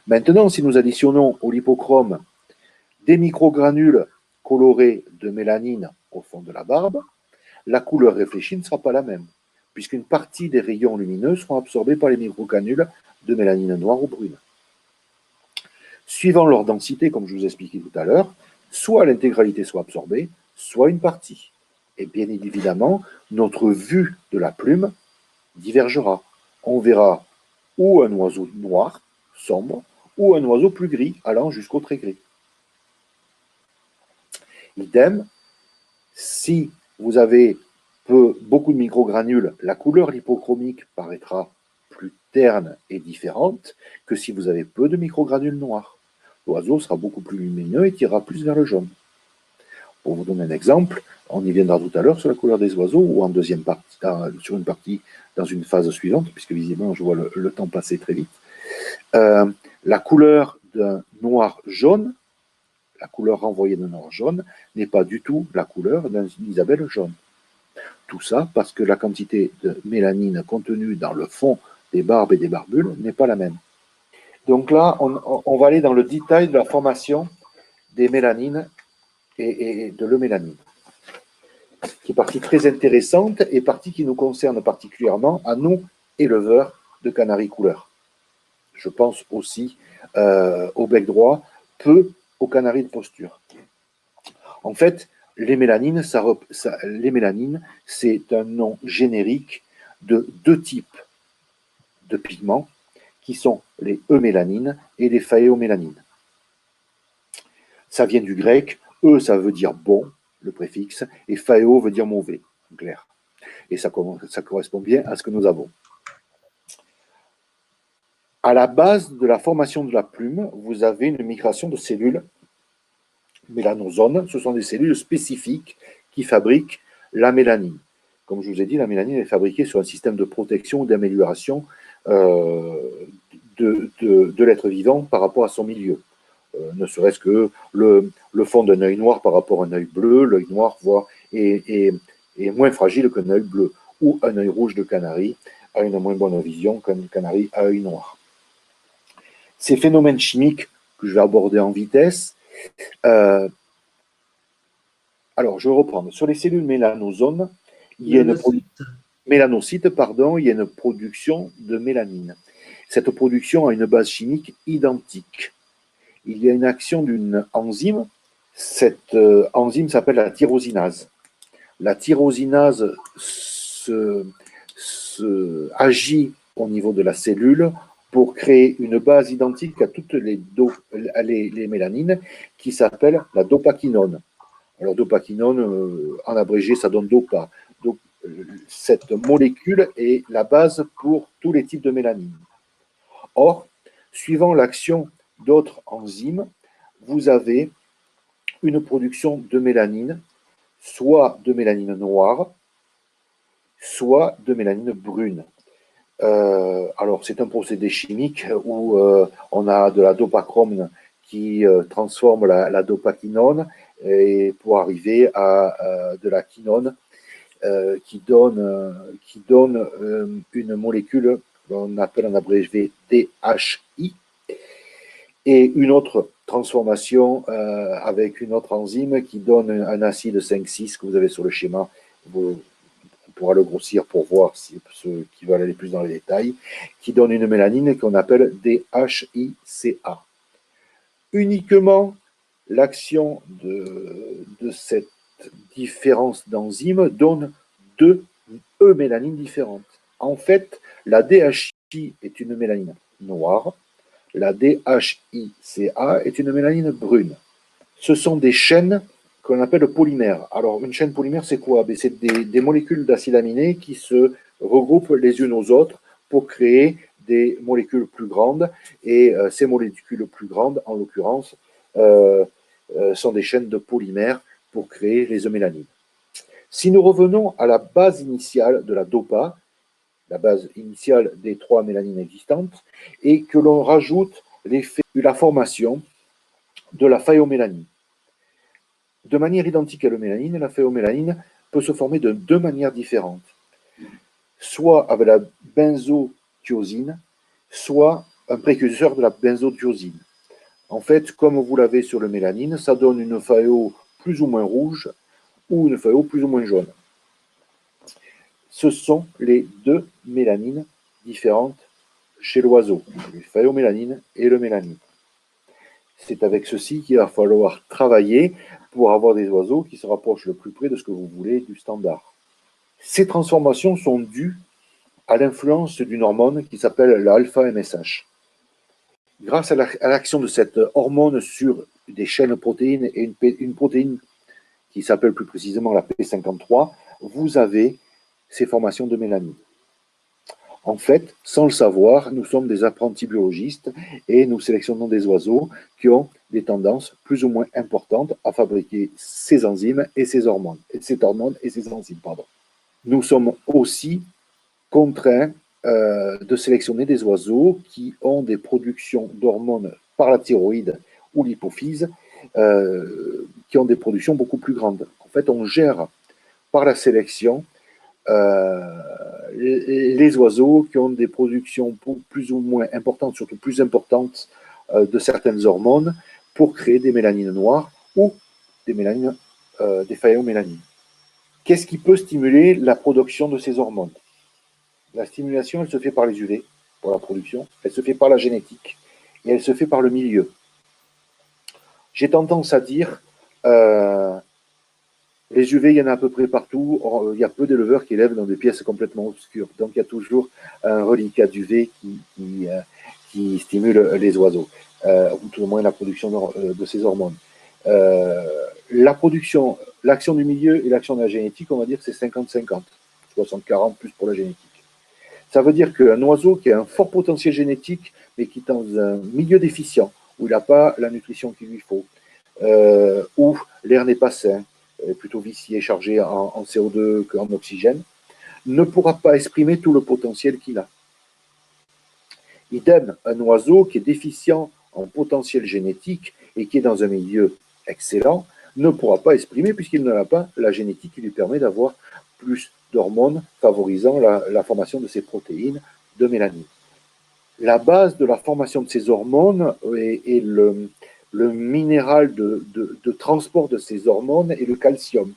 Maintenant, si nous additionnons au lipochrome des microgranules colorés de mélanine au fond de la barbe, la couleur réfléchie ne sera pas la même, puisqu'une partie des rayons lumineux seront absorbés par les microgranules de mélanine noire ou brune. Suivant leur densité, comme je vous expliquais tout à l'heure, soit l'intégralité soit absorbée, soit une partie. Et bien évidemment, notre vue de la plume divergera. On verra ou un oiseau noir, sombre, ou un oiseau plus gris, allant jusqu'au très gris. Idem, si vous avez beaucoup de microgranules, la couleur lipochromique paraîtra plus terne et différente que si vous avez peu de microgranules noirs. L'oiseau sera beaucoup plus lumineux et tirera plus vers le jaune. Pour vous donner un exemple, on y viendra tout à l'heure sur la couleur des oiseaux ou en deuxième partie, sur une partie dans une phase suivante, puisque visiblement je vois le temps passer très vite. La couleur d'un noir jaune, la couleur renvoyée d'un noir jaune, n'est pas du tout la couleur d'un Isabelle jaune. Tout ça parce que la quantité de mélanine contenue dans le fond des barbes et des barbules n'est pas la même. Donc là, on va aller dans le détail de la formation des mélanines et de l'eumélanine, qui est partie très intéressante et partie qui nous concerne particulièrement à nous, éleveurs de canaris couleurs. Je pense aussi au bec droit, peu aux canaris de posture. En fait, les mélanines, c'est un nom générique de deux types de pigments qui sont les eumélanines et les phaéomélanines. Ça vient du grec, ça veut dire bon, le préfixe, et phaéo veut dire mauvais, clair. Et ça correspond bien à ce que nous avons. À la base de la formation de la plume, vous avez une migration de cellules mélanosomes. Ce sont des cellules spécifiques qui fabriquent la mélanine. Comme je vous ai dit, la mélanine est fabriquée sur un système de protection ou d'amélioration de l'être vivant par rapport à son milieu. Ne serait-ce que le fond d'un œil noir par rapport à un œil bleu, l'œil noir est moins fragile qu'un œil bleu, ou un œil rouge de canari a une moins bonne vision qu'un canari à œil noir. Ces phénomènes chimiques que je vais aborder en vitesse, alors je vais reprendre. Sur les cellules mélanosomes, il y a une production de mélanine. Cette production a une base chimique identique. Il y a une action d'une enzyme. Cette enzyme s'appelle la tyrosinase. La tyrosinase agit au niveau de la cellule pour créer une base identique à toutes les mélanines qui s'appelle la dopaquinone. Alors, dopaquinone, en abrégé, ça donne DOPA. Donc, cette molécule est la base pour tous les types de mélanine. Or, suivant l'action d'autres enzymes, vous avez une production de mélanine, soit de mélanine noire, soit de mélanine brune. Alors, c'est un procédé chimique où on a de la dopachrome qui transforme la dopaquinone et pour arriver à de la quinone qui donne une molécule qu'on appelle en abrégé DHI et une autre transformation avec une autre enzyme qui donne un acide 5,6 que vous avez sur le schéma. On pourra le grossir pour voir si ceux qui veulent aller plus dans les détails, qui donne une mélanine qu'on appelle DHICA. Uniquement l'action de cette différence d'enzymes donne deux E-mélanines différentes. En fait, la DHI est une mélanine noire, la DHICA est une mélanine brune. Ce sont des chaînes qu'on appelle polymères. Alors, une chaîne polymère, c'est quoi? C'est des molécules d'acides aminés qui se regroupent les unes aux autres pour créer des molécules plus grandes. Et ces molécules plus grandes, en l'occurrence, sont des chaînes de polymères pour créer les E-mélanines. Si nous revenons à la base initiale de la DOPA, la base initiale des 3 mélanines existantes, et que l'on rajoute l'effet de la formation de la phéomélanine. De manière identique à l'eumélanine, la phéomélanine peut se former de deux manières différentes. Soit avec la benzothiazine, soit un précurseur de la benzothiazine. En fait, comme vous l'avez sur le mélanine, ça donne une phéo plus ou moins rouge ou une phéo plus ou moins jaune. Ce sont les deux mélanines différentes chez l'oiseau, le phéomélanine et le mélanine. C'est avec ceci qu'il va falloir travailler pour avoir des oiseaux qui se rapprochent le plus près de ce que vous voulez du standard. Ces transformations sont dues à l'influence d'une hormone qui s'appelle l'alpha-MSH. Grâce à l'action de cette hormone sur des chaînes protéines et une protéine qui s'appelle plus précisément la P53, vous avez ces formations de mélanine. En fait, sans le savoir, nous sommes des apprentis biologistes et nous sélectionnons des oiseaux qui ont des tendances plus ou moins importantes à fabriquer ces enzymes et ces hormones, et ces enzymes. Nous sommes aussi contraints de sélectionner des oiseaux qui ont des productions d'hormones par la thyroïde ou l'hypophyse qui ont des productions beaucoup plus grandes. En fait, on gère par la sélection les oiseaux qui ont des productions plus ou moins importantes, surtout plus importantes de certaines hormones pour créer des mélanines noires ou des mélanines, des phéomélanines. Qu'est-ce qui peut stimuler la production de ces hormones? La stimulation, elle se fait par les UV pour la production, elle se fait par la génétique et elle se fait par le milieu. J'ai tendance à dire les UV, il y en a à peu près partout. Il y a peu d'éleveurs qui élèvent dans des pièces complètement obscures. Donc, il y a toujours un reliquat d'UV qui stimule les oiseaux, ou tout au moins la production de ces hormones. La production, l'action du milieu et l'action de la génétique, on va dire que c'est 50-50. 60-40 plus pour la génétique. Ça veut dire qu'un oiseau qui a un fort potentiel génétique, mais qui est dans un milieu déficient, où il n'a pas la nutrition qu'il lui faut, où l'air n'est pas sain, plutôt vicié, chargé en CO2 qu'en oxygène, ne pourra pas exprimer tout le potentiel qu'il a. Idem, un oiseau qui est déficient en potentiel génétique et qui est dans un milieu excellent ne pourra pas exprimer puisqu'il n'a pas la génétique qui lui permet d'avoir plus d'hormones favorisant la formation de ces protéines de mélanine. La base de la formation de ces hormones est le minéral de transport de ces hormones est le calcium.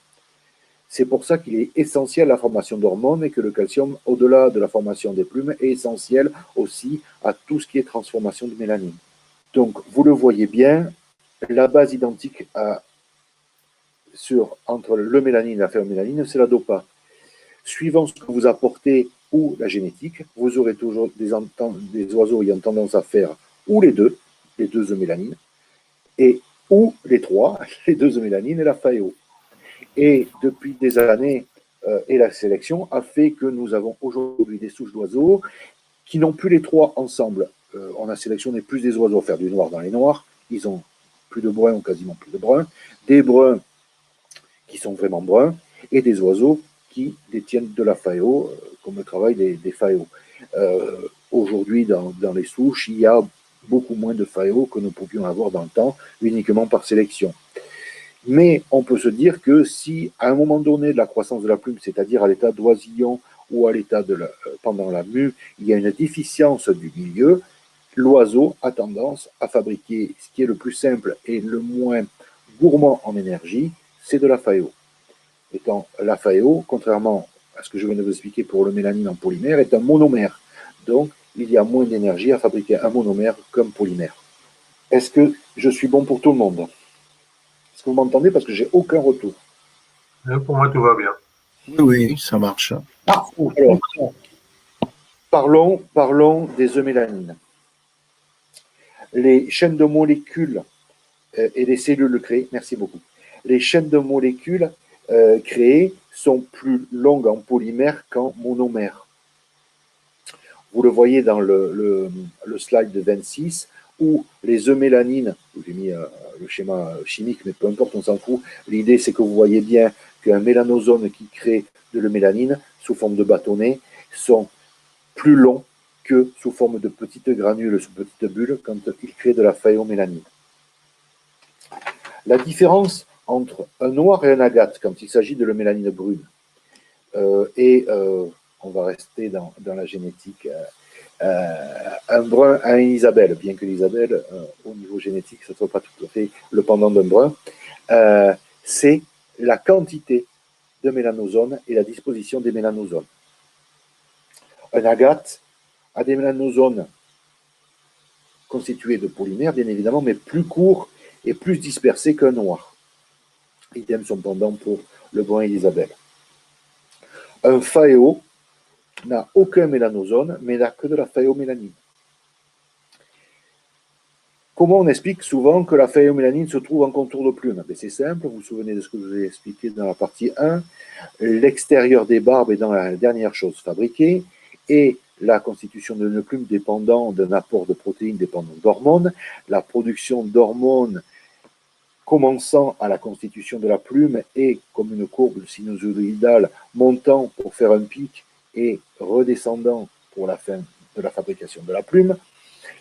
C'est pour ça qu'il est essentiel à la formation d'hormones et que le calcium, au-delà de la formation des plumes, est essentiel aussi à tout ce qui est transformation de mélanine. Donc, vous le voyez bien, la base identique entre le mélanine et la phéomélanine, c'est la DOPA. Suivant ce que vous apportez ou la génétique, vous aurez toujours des oiseaux ayant tendance à faire ou les deux œufs mélanines, ou les trois, les deux œufs mélanines et la FAEO. Et depuis des années, et la sélection a fait que nous avons aujourd'hui des souches d'oiseaux qui n'ont plus les trois ensemble. On a sélectionné plus des oiseaux à faire du noir dans les noirs, ils ont plus de bruns ou quasiment plus de bruns, des bruns qui sont vraiment bruns, et des oiseaux qui détiennent de la FAEO, comme le travail des FAEO. Aujourd'hui, dans les souches, il y a beaucoup moins de FAEO que nous pouvions avoir dans le temps, uniquement par sélection. Mais on peut se dire que si, à un moment donné de la croissance de la plume, c'est-à-dire à l'état d'oisillon ou à l'état pendant la mue, il y a une déficience du milieu, l'oiseau a tendance à fabriquer ce qui est le plus simple et le moins gourmand en énergie, c'est de la FAEO. Étant la FAEO, contrairement à ce que je viens de vous expliquer pour le mélanine en polymère, est un monomère. Donc, il y a moins d'énergie à fabriquer un monomère qu'un polymère. Est-ce que je suis bon pour tout le monde? Est-ce que vous m'entendez? Parce que j'ai aucun retour. Pour moi, tout va bien. Oui, ça marche. Alors, parlons des œufs mélanines. Les chaînes de molécules et les cellules créées, merci beaucoup. Les chaînes de molécules créées sont plus longues en polymère qu'en monomère. Vous le voyez dans le slide de 26, où les œufs mélanines, j'ai mis le schéma chimique, mais peu importe, on s'en fout. L'idée, c'est que vous voyez bien qu'un mélanosome qui crée de l'eumélanine sous forme de bâtonnets sont plus longs que sous forme de petites granules, sous petites bulles, quand il crée de la phaéomélanine. La différence entre un noir et un agate, quand il s'agit de l'eumélanine brune, on va rester dans la génétique, un brun à une Isabelle, bien que l'Isabelle, au niveau génétique, ce ne soit pas tout à fait le pendant d'un brun, c'est la quantité de mélanosomes et la disposition des mélanosomes. Un agate a des mélanosomes constitués de polymères, bien évidemment, mais plus courts et plus dispersés qu'un noir. Idem son pendant pour le brun et l'Isabelle. Un phaéo n'a aucun mélanosome, mais n'a que de la phaéomélanine. Comment on explique souvent que la phaéomélanine se trouve en contour de plume? C'est simple, vous vous souvenez de ce que je vous ai expliqué dans la partie 1. L'extérieur des barbes est dans la dernière chose fabriquée, et la constitution d'une plume dépendant d'un apport de protéines dépendant d'hormones. La production d'hormones commençant à la constitution de la plume est comme une courbe sinusoïdale montant pour faire un pic et redescendant pour la fin de la fabrication de la plume.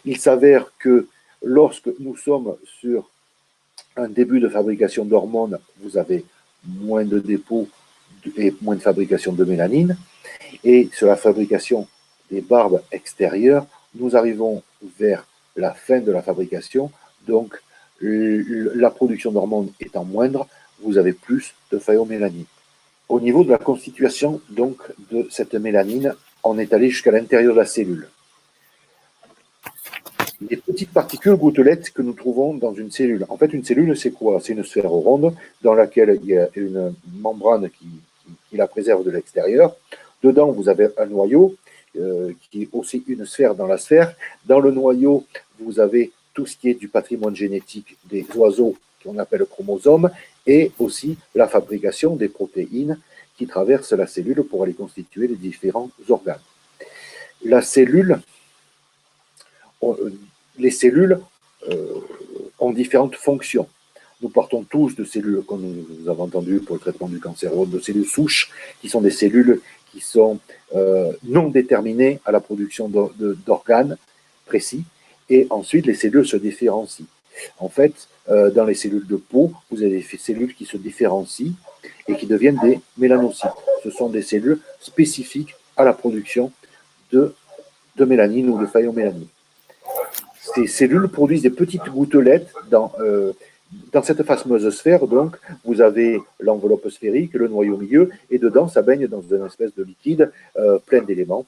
Il s'avère que lorsque nous sommes sur un début de fabrication d'hormones, vous avez moins de dépôts et moins de fabrication de mélanine. Et sur la fabrication des barbes extérieures, nous arrivons vers la fin de la fabrication. Donc, la production d'hormones étant moindre, vous avez plus de phaéomélanine. Au niveau de la constitution donc, de cette mélanine, on est allé jusqu'à l'intérieur de la cellule. Les petites particules gouttelettes que nous trouvons dans une cellule. En fait, une cellule, c'est quoi? C'est une sphère ronde dans laquelle il y a une membrane qui la préserve de l'extérieur. Dedans, vous avez un noyau qui est aussi une sphère dans la sphère. Dans le noyau, vous avez tout ce qui est du patrimoine génétique des oiseaux qu'on appelle chromosomes et aussi la fabrication des protéines qui traversent la cellule pour aller constituer les différents organes. La cellule, les cellules ont différentes fonctions. Nous partons tous de cellules, comme nous avons entendu pour le traitement du cancer, de cellules souches, qui sont des cellules qui sont non déterminées à la production d'organes précis. Et ensuite, les cellules se différencient. En fait, dans les cellules de peau, vous avez des cellules qui se différencient et qui deviennent des mélanocytes. Ce sont des cellules spécifiques à la production de mélanine ou de phaéomélanine. Ces cellules produisent des petites gouttelettes dans cette fameuse sphère. Donc, vous avez l'enveloppe sphérique, le noyau au milieu, et dedans, ça baigne dans une espèce de liquide plein d'éléments.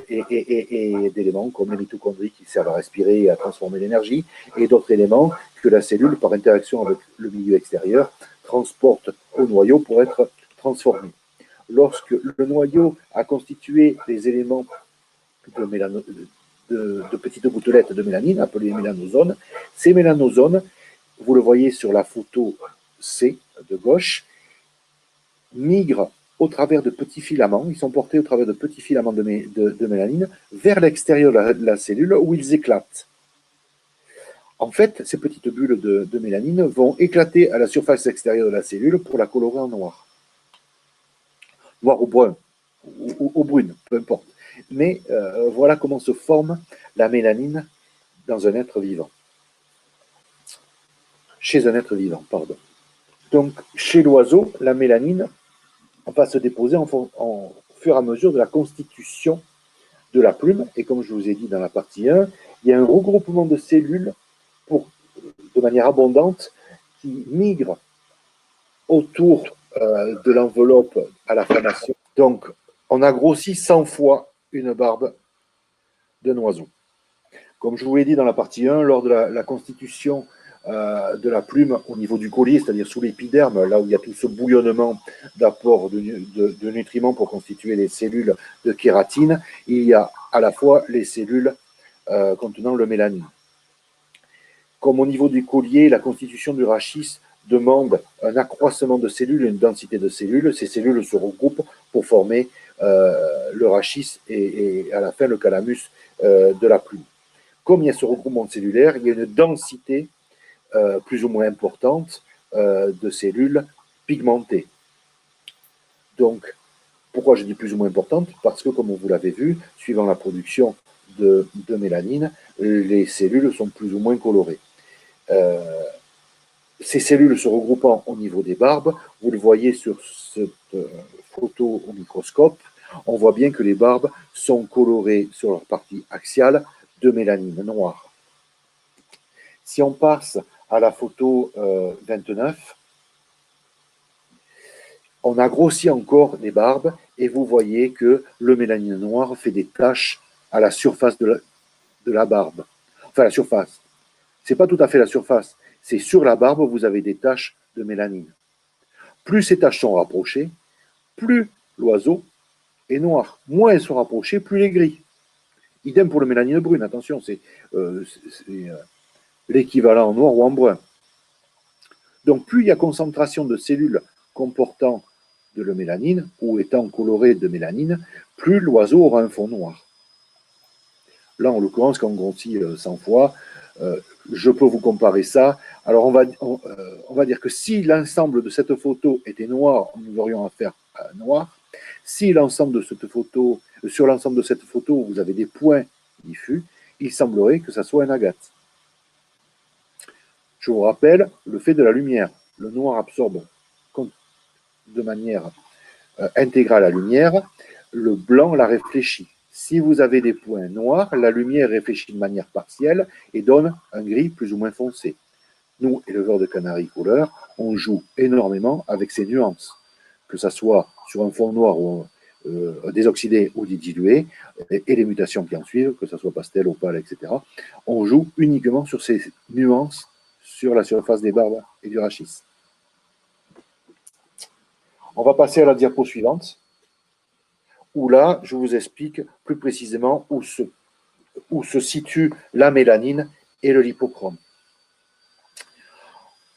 Et d'éléments comme les mitochondries qui servent à respirer et à transformer l'énergie, et d'autres éléments que la cellule, par interaction avec le milieu extérieur, transporte au noyau pour être transformé. lorsque le noyau a constitué les éléments de petites gouttelettes de mélanine, appelées mélanosomes, ces mélanosomes, vous le voyez sur la photo C de gauche, migrent au travers de petits filaments, ils sont portés au travers de petits filaments de mélanine vers l'extérieur de la cellule où ils éclatent. En fait, ces petites bulles de mélanine vont éclater à la surface extérieure de la cellule pour la colorer en noir. Noir ou brun, ou brune, peu importe. Mais voilà comment se forme la mélanine dans un être vivant. Chez un être vivant, pardon. Donc, chez l'oiseau, la mélanine va se déposer en fur et à mesure de la constitution de la plume. Et comme je vous ai dit dans la partie 1, il y a un regroupement de cellules de manière abondante qui migrent autour de l'enveloppe à la fanation. Donc, on a grossi 100 fois une barbe d'un oiseau. Comme je vous l'ai dit dans la partie 1, lors de la constitution de la plume au niveau du collier, c'est-à-dire sous l'épiderme, là où il y a tout ce bouillonnement d'apport de nutriments pour constituer les cellules de kératine, il y a à la fois les cellules contenant le mélanine. Comme au niveau du collier, la constitution du rachis demande un accroissement de cellules, une densité de cellules. Ces cellules se regroupent pour former le rachis et à la fin le calamus de la plume. Comme il y a ce regroupement cellulaire, il y a une densité plus ou moins importante de cellules pigmentées. Donc, pourquoi je dis plus ou moins importante? Parce que, comme vous l'avez vu, suivant la production de mélanine, les cellules sont plus ou moins colorées. Ces cellules se regroupant au niveau des barbes, vous le voyez sur cette photo au microscope, on voit bien que les barbes sont colorées sur leur partie axiale de mélanine noire. Si on passe à la photo 29, on a grossi encore les barbes et vous voyez que le mélanine noir fait des taches à la surface de la barbe. Enfin, la surface. Ce n'est pas tout à fait la surface. C'est sur la barbe, vous avez des taches de mélanine. Plus ces taches sont rapprochées, plus l'oiseau est noir. Moins elles sont rapprochées, plus il est gris. Idem pour le mélanine brune. Attention, c'est l'équivalent en noir ou en brun. Donc, plus il y a concentration de cellules comportant de la mélanine ou étant colorées de mélanine, plus l'oiseau aura un fond noir. Là, en l'occurrence, quand on grossit 100 fois, je peux vous comparer ça. Alors, on va dire que si l'ensemble de cette photo était noir, nous aurions affaire à un noir. Si l'ensemble de cette photo, sur l'ensemble de cette photo, vous avez des points diffus, il semblerait que ça soit un agate. Je vous rappelle le fait de la lumière. Le noir absorbe de manière intégrale la lumière, le blanc la réfléchit. Si vous avez des points noirs, la lumière réfléchit de manière partielle et donne un gris plus ou moins foncé. Nous, éleveurs de canaris couleurs, on joue énormément avec ces nuances, que ce soit sur un fond noir ou désoxydé ou dilué, et les mutations qui en suivent, que ce soit pastel, opale, etc. On joue uniquement sur ces nuances sur la surface des barbes et du rachis. On va passer à la diapo suivante, où là, je vous explique plus précisément où se situe la mélanine et le lipochrome.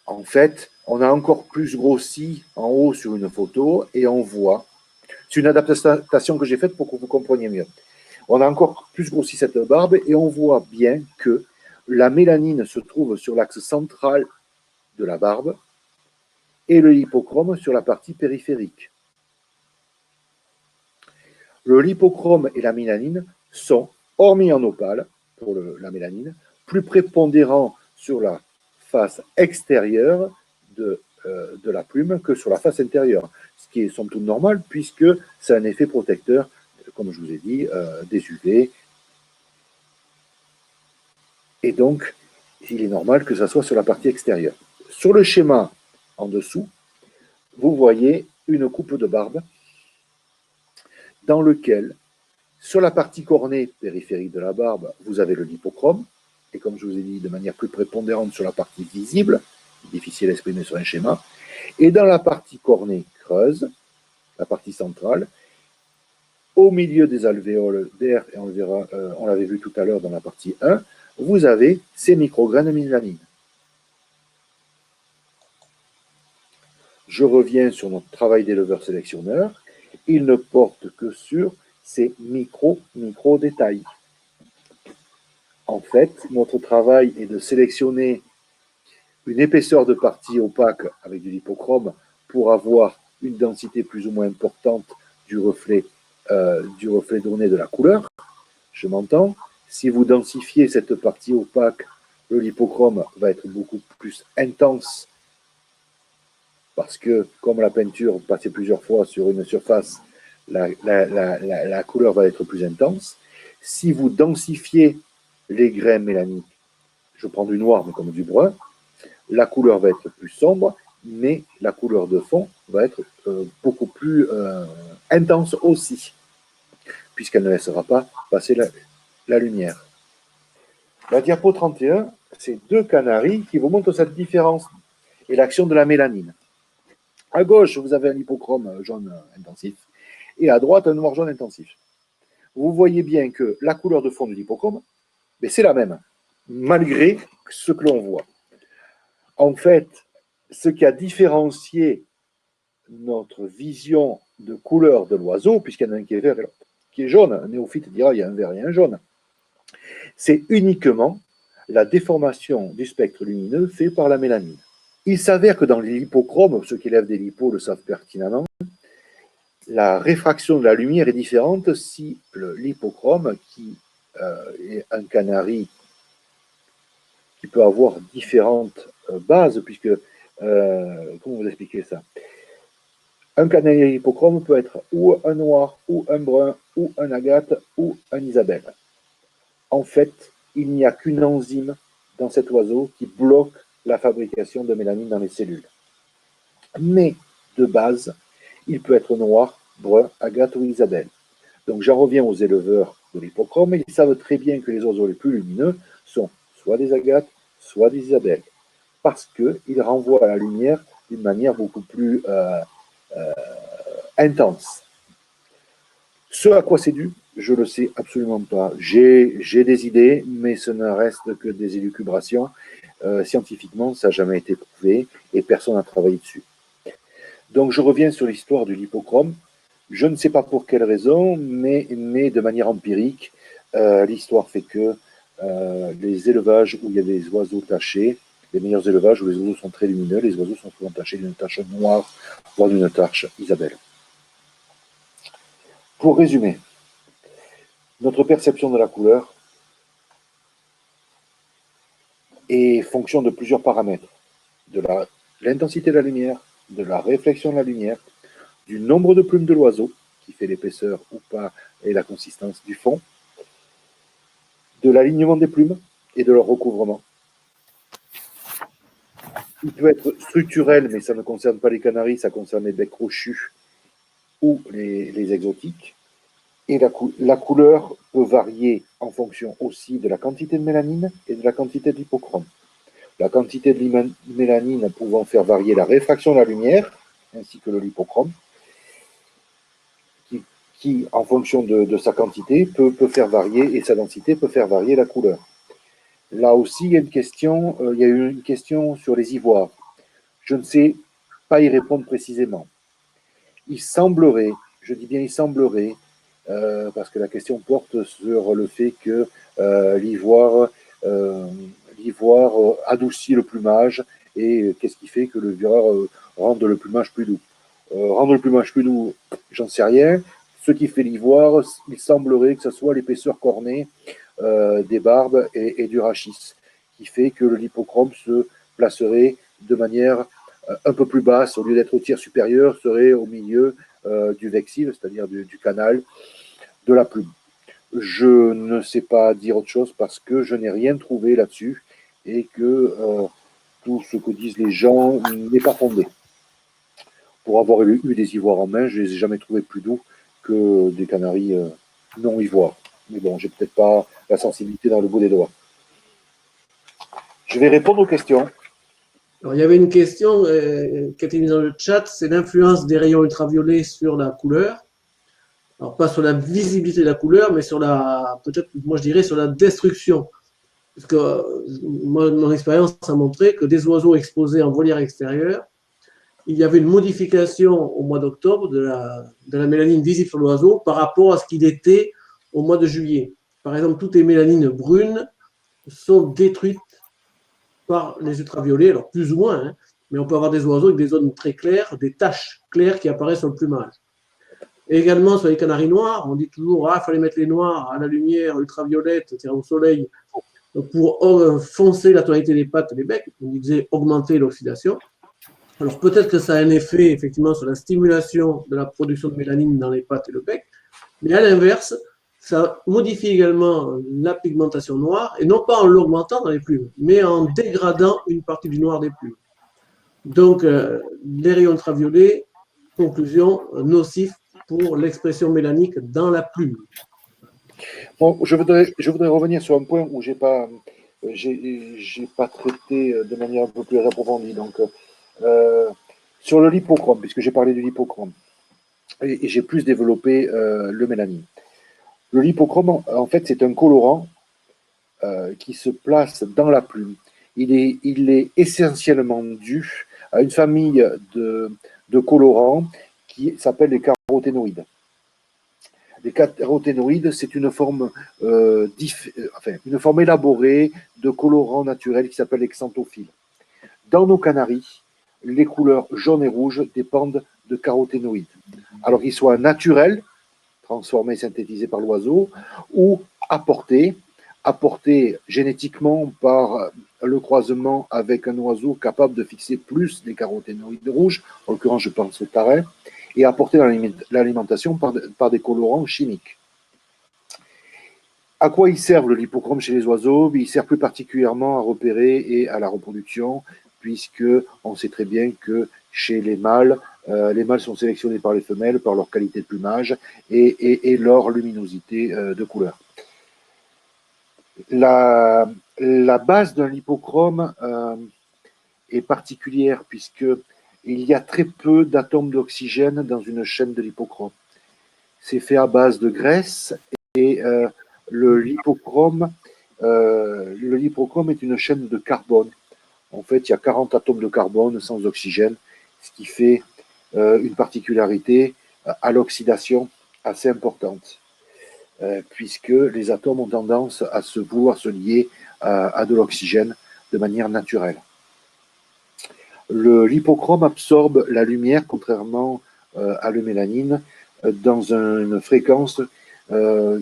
En fait, on a encore plus grossi en haut sur une photo et on voit, c'est une adaptation que j'ai faite pour que vous compreniez mieux. On a encore plus grossi cette barbe et on voit bien que la mélanine se trouve sur l'axe central de la barbe et le lipochrome sur la partie périphérique. Le lipochrome et la mélanine sont, hormis en opale, pour la mélanine, plus prépondérants sur la face extérieure de la plume que sur la face intérieure, ce qui est somme toute normal puisque c'est un effet protecteur, comme je vous ai dit, des UV. Et donc, il est normal que ça soit sur la partie extérieure. Sur le schéma en dessous, vous voyez une coupe de barbe dans lequel, sur la partie cornée périphérique de la barbe, vous avez le lipochrome, et comme je vous ai dit, de manière plus prépondérante sur la partie visible, difficile à exprimer sur un schéma, et dans la partie cornée creuse, la partie centrale. Au milieu des alvéoles d'air, et on le verra, on l'avait vu tout à l'heure dans la partie 1, vous avez ces micrograines de mélanine. Je reviens sur notre travail d'éleveur sélectionneur. Il ne porte que sur ces micro-détails. En fait, notre travail est de sélectionner une épaisseur de partie opaque avec de l'hypochrome pour avoir une densité plus ou moins importante du reflet donné de la couleur. Je m'entends. Si vous densifiez cette partie opaque, le lipochrome va être beaucoup plus intense parce que, comme la peinture passait plusieurs fois sur une surface, la couleur va être plus intense. Si vous densifiez les grains mélaniques, je prends du noir mais comme du brun, la couleur va être plus sombre, mais la couleur de fond va être beaucoup plus intense aussi, puisqu'elle ne laissera pas passer la lumière. La diapo 31, c'est deux canaris qui vous montrent cette différence et l'action de la mélanine. À gauche, vous avez un hypochrome jaune intensif, et à droite, un noir jaune intensif. Vous voyez bien que la couleur de fond de l'hypochrome, c'est la même, malgré ce que l'on voit. En fait, ce qui a différencié notre vision de couleur de l'oiseau, puisqu'il y en a un qui est vert et l'autre qui est jaune, un néophyte dira il y a un vert et un jaune, c'est uniquement la déformation du spectre lumineux fait par la mélanine. Il s'avère que dans les lipochromes, ceux qui élèvent des lipos le savent pertinemment, la réfraction de la lumière est différente si le lipochrome, qui est un canari qui peut avoir différentes bases, puisque, comment vous expliquer ça? Un canari hypochrome peut être ou un noir, ou un brun, ou un agate, ou un isabelle. En fait, il n'y a qu'une enzyme dans cet oiseau qui bloque la fabrication de mélanine dans les cellules. Mais, de base, il peut être noir, brun, agate ou isabelle. Donc j'en reviens aux éleveurs de l'hypochrome, ils savent très bien que les oiseaux les plus lumineux sont soit des agates, soit des isabelles, parce qu'ils renvoient à la lumière d'une manière beaucoup plus intense. Ce à quoi c'est dû, je ne le sais absolument pas. J'ai des idées, mais ce ne reste que des élucubrations. Scientifiquement, ça n'a jamais été prouvé et personne n'a travaillé dessus. Donc je reviens sur l'histoire du lipochrome. Je ne sais pas pour quelle raison, mais de manière empirique, l'histoire fait que les élevages où il y a des oiseaux tachés, les meilleurs élevages où les oiseaux sont très lumineux, les oiseaux sont souvent tachés d'une tache noire, voire d'une tache isabelle. Pour résumer, notre perception de la couleur est fonction de plusieurs paramètres, de l'intensité de la lumière, de la réflexion de la lumière, du nombre de plumes de l'oiseau, qui fait l'épaisseur ou pas et la consistance du fond, de l'alignement des plumes et de leur recouvrement. Il peut être structurel, mais ça ne concerne pas les canaris, ça concerne les becs crochus ou les exotiques. Et la couleur peut varier en fonction aussi de la quantité de mélanine et de la quantité de l'hypochrome. La quantité de mélanine pouvant faire varier la réfraction de la lumière, ainsi que le lipochrome, qui en fonction de sa quantité, peut faire varier, et sa densité peut faire varier la couleur. Là aussi, il y a eu une question sur les ivoires. Je ne sais pas y répondre précisément. Il semblerait, je dis bien il semblerait, parce que la question porte sur le fait que l'ivoire adoucit le plumage et qu'est-ce qui fait que le ivoire rende le plumage plus doux. Rendre le plumage plus doux, j'en sais rien. Ce qui fait l'ivoire, il semblerait que ce soit l'épaisseur cornée des barbes et du rachis, qui fait que le lipochrome se placerait de manière un peu plus basse, au lieu d'être au tiers supérieur, serait au milieu du vexille, c'est-à-dire du canal de la plume. Je ne sais pas dire autre chose parce que je n'ai rien trouvé là-dessus et que tout ce que disent les gens n'est pas fondé. Pour avoir eu des ivoires en main, je ne les ai jamais trouvés plus doux que des canaris non ivoires. Mais bon, j'ai peut-être pas la sensibilité dans le bout des doigts. Je vais répondre aux questions. Alors, il y avait une question qui a été mise dans le chat, c'est l'influence des rayons ultraviolets sur la couleur. Alors, pas sur la visibilité de la couleur, mais sur peut-être, moi je dirais, sur la destruction. Parce que moi, mon expérience a montré que des oiseaux exposés en volière extérieure, il y avait une modification au mois d'octobre de la mélanine visible sur l'oiseau par rapport à ce qu'il était au mois de juillet. Par exemple, toutes les mélanines brunes sont détruites par les ultraviolets, alors plus ou moins, hein, mais on peut avoir des oiseaux avec des zones très claires, des taches claires qui apparaissent sur le plumage. Et également sur les canaris noirs, on dit toujours il fallait mettre les noirs à la lumière ultraviolette, c'est-à-dire au soleil, pour foncer la tonalité des pattes et des becs, on disait augmenter l'oxydation. Alors peut-être que ça a un effet effectivement sur la stimulation de la production de mélanine dans les pattes et le bec, mais à l'inverse, ça modifie également la pigmentation noire, et non pas en l'augmentant dans les plumes, mais en dégradant une partie du noir des plumes. Donc les rayons ultraviolets, conclusion, nocifs pour l'expression mélanique dans la plume. Bon, je voudrais revenir sur un point où j'ai pas traité de manière un peu plus approfondie. Donc, sur le lipochrome, puisque j'ai parlé du lipochrome, et j'ai plus développé le mélanine. Le lipochrome, en fait, c'est un colorant qui se place dans la plume. Il est essentiellement dû à une famille de colorants qui s'appelle les caroténoïdes. Les caroténoïdes, c'est une forme élaborée de colorants naturels qui s'appelle les xanthophiles. Dans nos canaris, les couleurs jaune et rouge dépendent de caroténoïdes. Alors qu'ils soient naturels, transformés, synthétisés par l'oiseau, ou apportés génétiquement par le croisement avec un oiseau capable de fixer plus les caroténoïdes rouges, en l'occurrence je pense au tarin, et apportés dans l'alimentation par des colorants chimiques. À quoi ils servent le lipochrome chez les oiseaux? Il sert plus particulièrement à repérer et à la reproduction, puisque on sait très bien que chez les mâles sont sélectionnés par les femelles, par leur qualité de plumage et leur luminosité de couleur. La base d'un lipochrome est particulière, puisqu'il y a très peu d'atomes d'oxygène dans une chaîne de lipochrome. C'est fait à base de graisse et le lipochrome est une chaîne de carbone. En fait, il y a 40 atomes de carbone sans oxygène, ce qui fait une particularité à l'oxydation assez importante, puisque les atomes ont tendance à vouloir se lier à de l'oxygène de manière naturelle. Le lipochrome absorbe la lumière, contrairement à la mélanine, dans une fréquence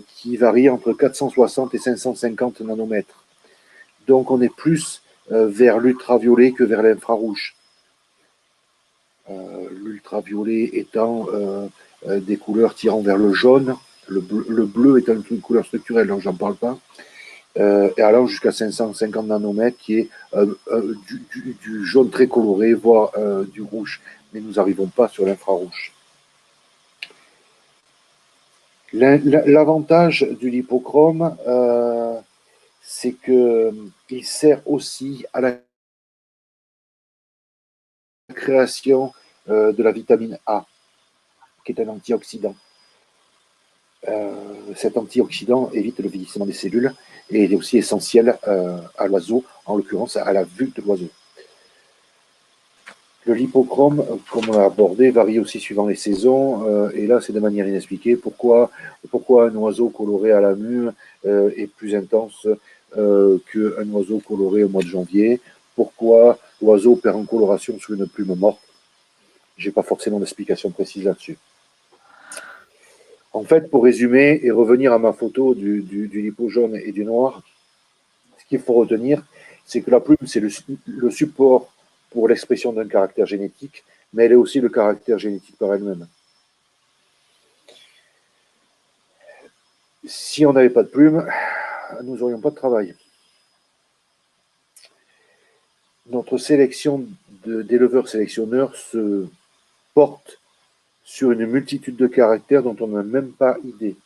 qui varie entre 460 et 550 nanomètres. Donc on est plus vers l'ultraviolet que vers l'infrarouge. L'ultraviolet étant des couleurs tirant vers le jaune, le bleu étant une couleur structurelle, donc j'en parle pas, et allant jusqu'à 550 nanomètres, qui est du jaune très coloré, voire du rouge. Mais nous n'arrivons pas sur l'infrarouge. L'avantage du lipochrome, c'est qu'il sert aussi à la création de la vitamine A, qui est un antioxydant. Cet antioxydant évite le vieillissement des cellules et est aussi essentiel à l'oiseau, en l'occurrence à la vue de l'oiseau. Le lipochrome, comme on l'a abordé, varie aussi suivant les saisons, et là c'est de manière inexpliquée pourquoi un oiseau coloré à la mue est plus intense qu'un oiseau coloré au mois de janvier, pourquoi l'oiseau perd en coloration sur une plume morte. Je n'ai pas forcément d'explication précise là-dessus. En fait, pour résumer et revenir à ma photo du lipo jaune et du noir, ce qu'il faut retenir, c'est que la plume, c'est le support pour l'expression d'un caractère génétique, mais elle est aussi le caractère génétique par elle-même. Si on n'avait pas de plume, nous n'aurions pas de travail. Notre sélection d'éleveurs sélectionneurs se porte sur une multitude de caractères dont on n'a même pas idée.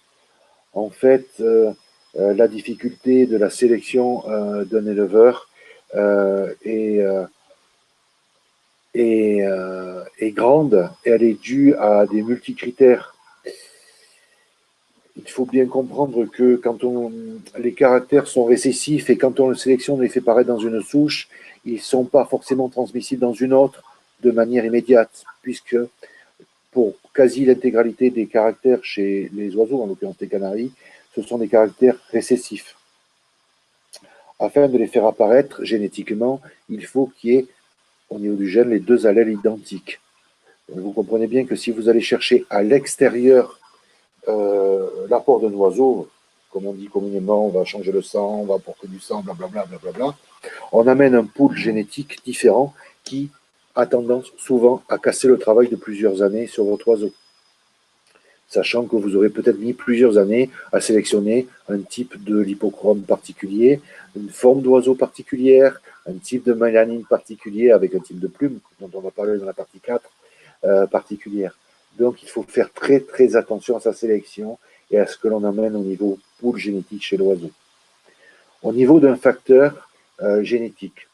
En fait, la difficulté de la sélection d'un éleveur est est grande et elle est due à des multicritères. Il faut bien comprendre que quand les caractères sont récessifs et quand on le sélectionne et les fait paraître dans une souche, ils ne sont pas forcément transmissibles dans une autre de manière immédiate, puisque pour quasi l'intégralité des caractères chez les oiseaux, en l'occurrence les canaris, ce sont des caractères récessifs. Afin de les faire apparaître génétiquement, il faut qu'il y ait, au niveau du gène, les deux allèles identiques. Donc vous comprenez bien que si vous allez chercher à l'extérieur l'apport d'un oiseau, comme on dit communément, on va changer le sang, on va apporter du sang, blablabla, blablabla, on amène un pool génétique différent qui a tendance souvent à casser le travail de plusieurs années sur votre oiseau. Sachant que vous aurez peut-être mis plusieurs années à sélectionner un type de lipochrome particulier, une forme d'oiseau particulière, un type de mélanine particulier avec un type de plume, dont on va parler dans la partie 4, particulière. Donc il faut faire très très attention à sa sélection et à ce que l'on amène au niveau pool génétique chez l'oiseau. Au niveau d'un facteur génétique,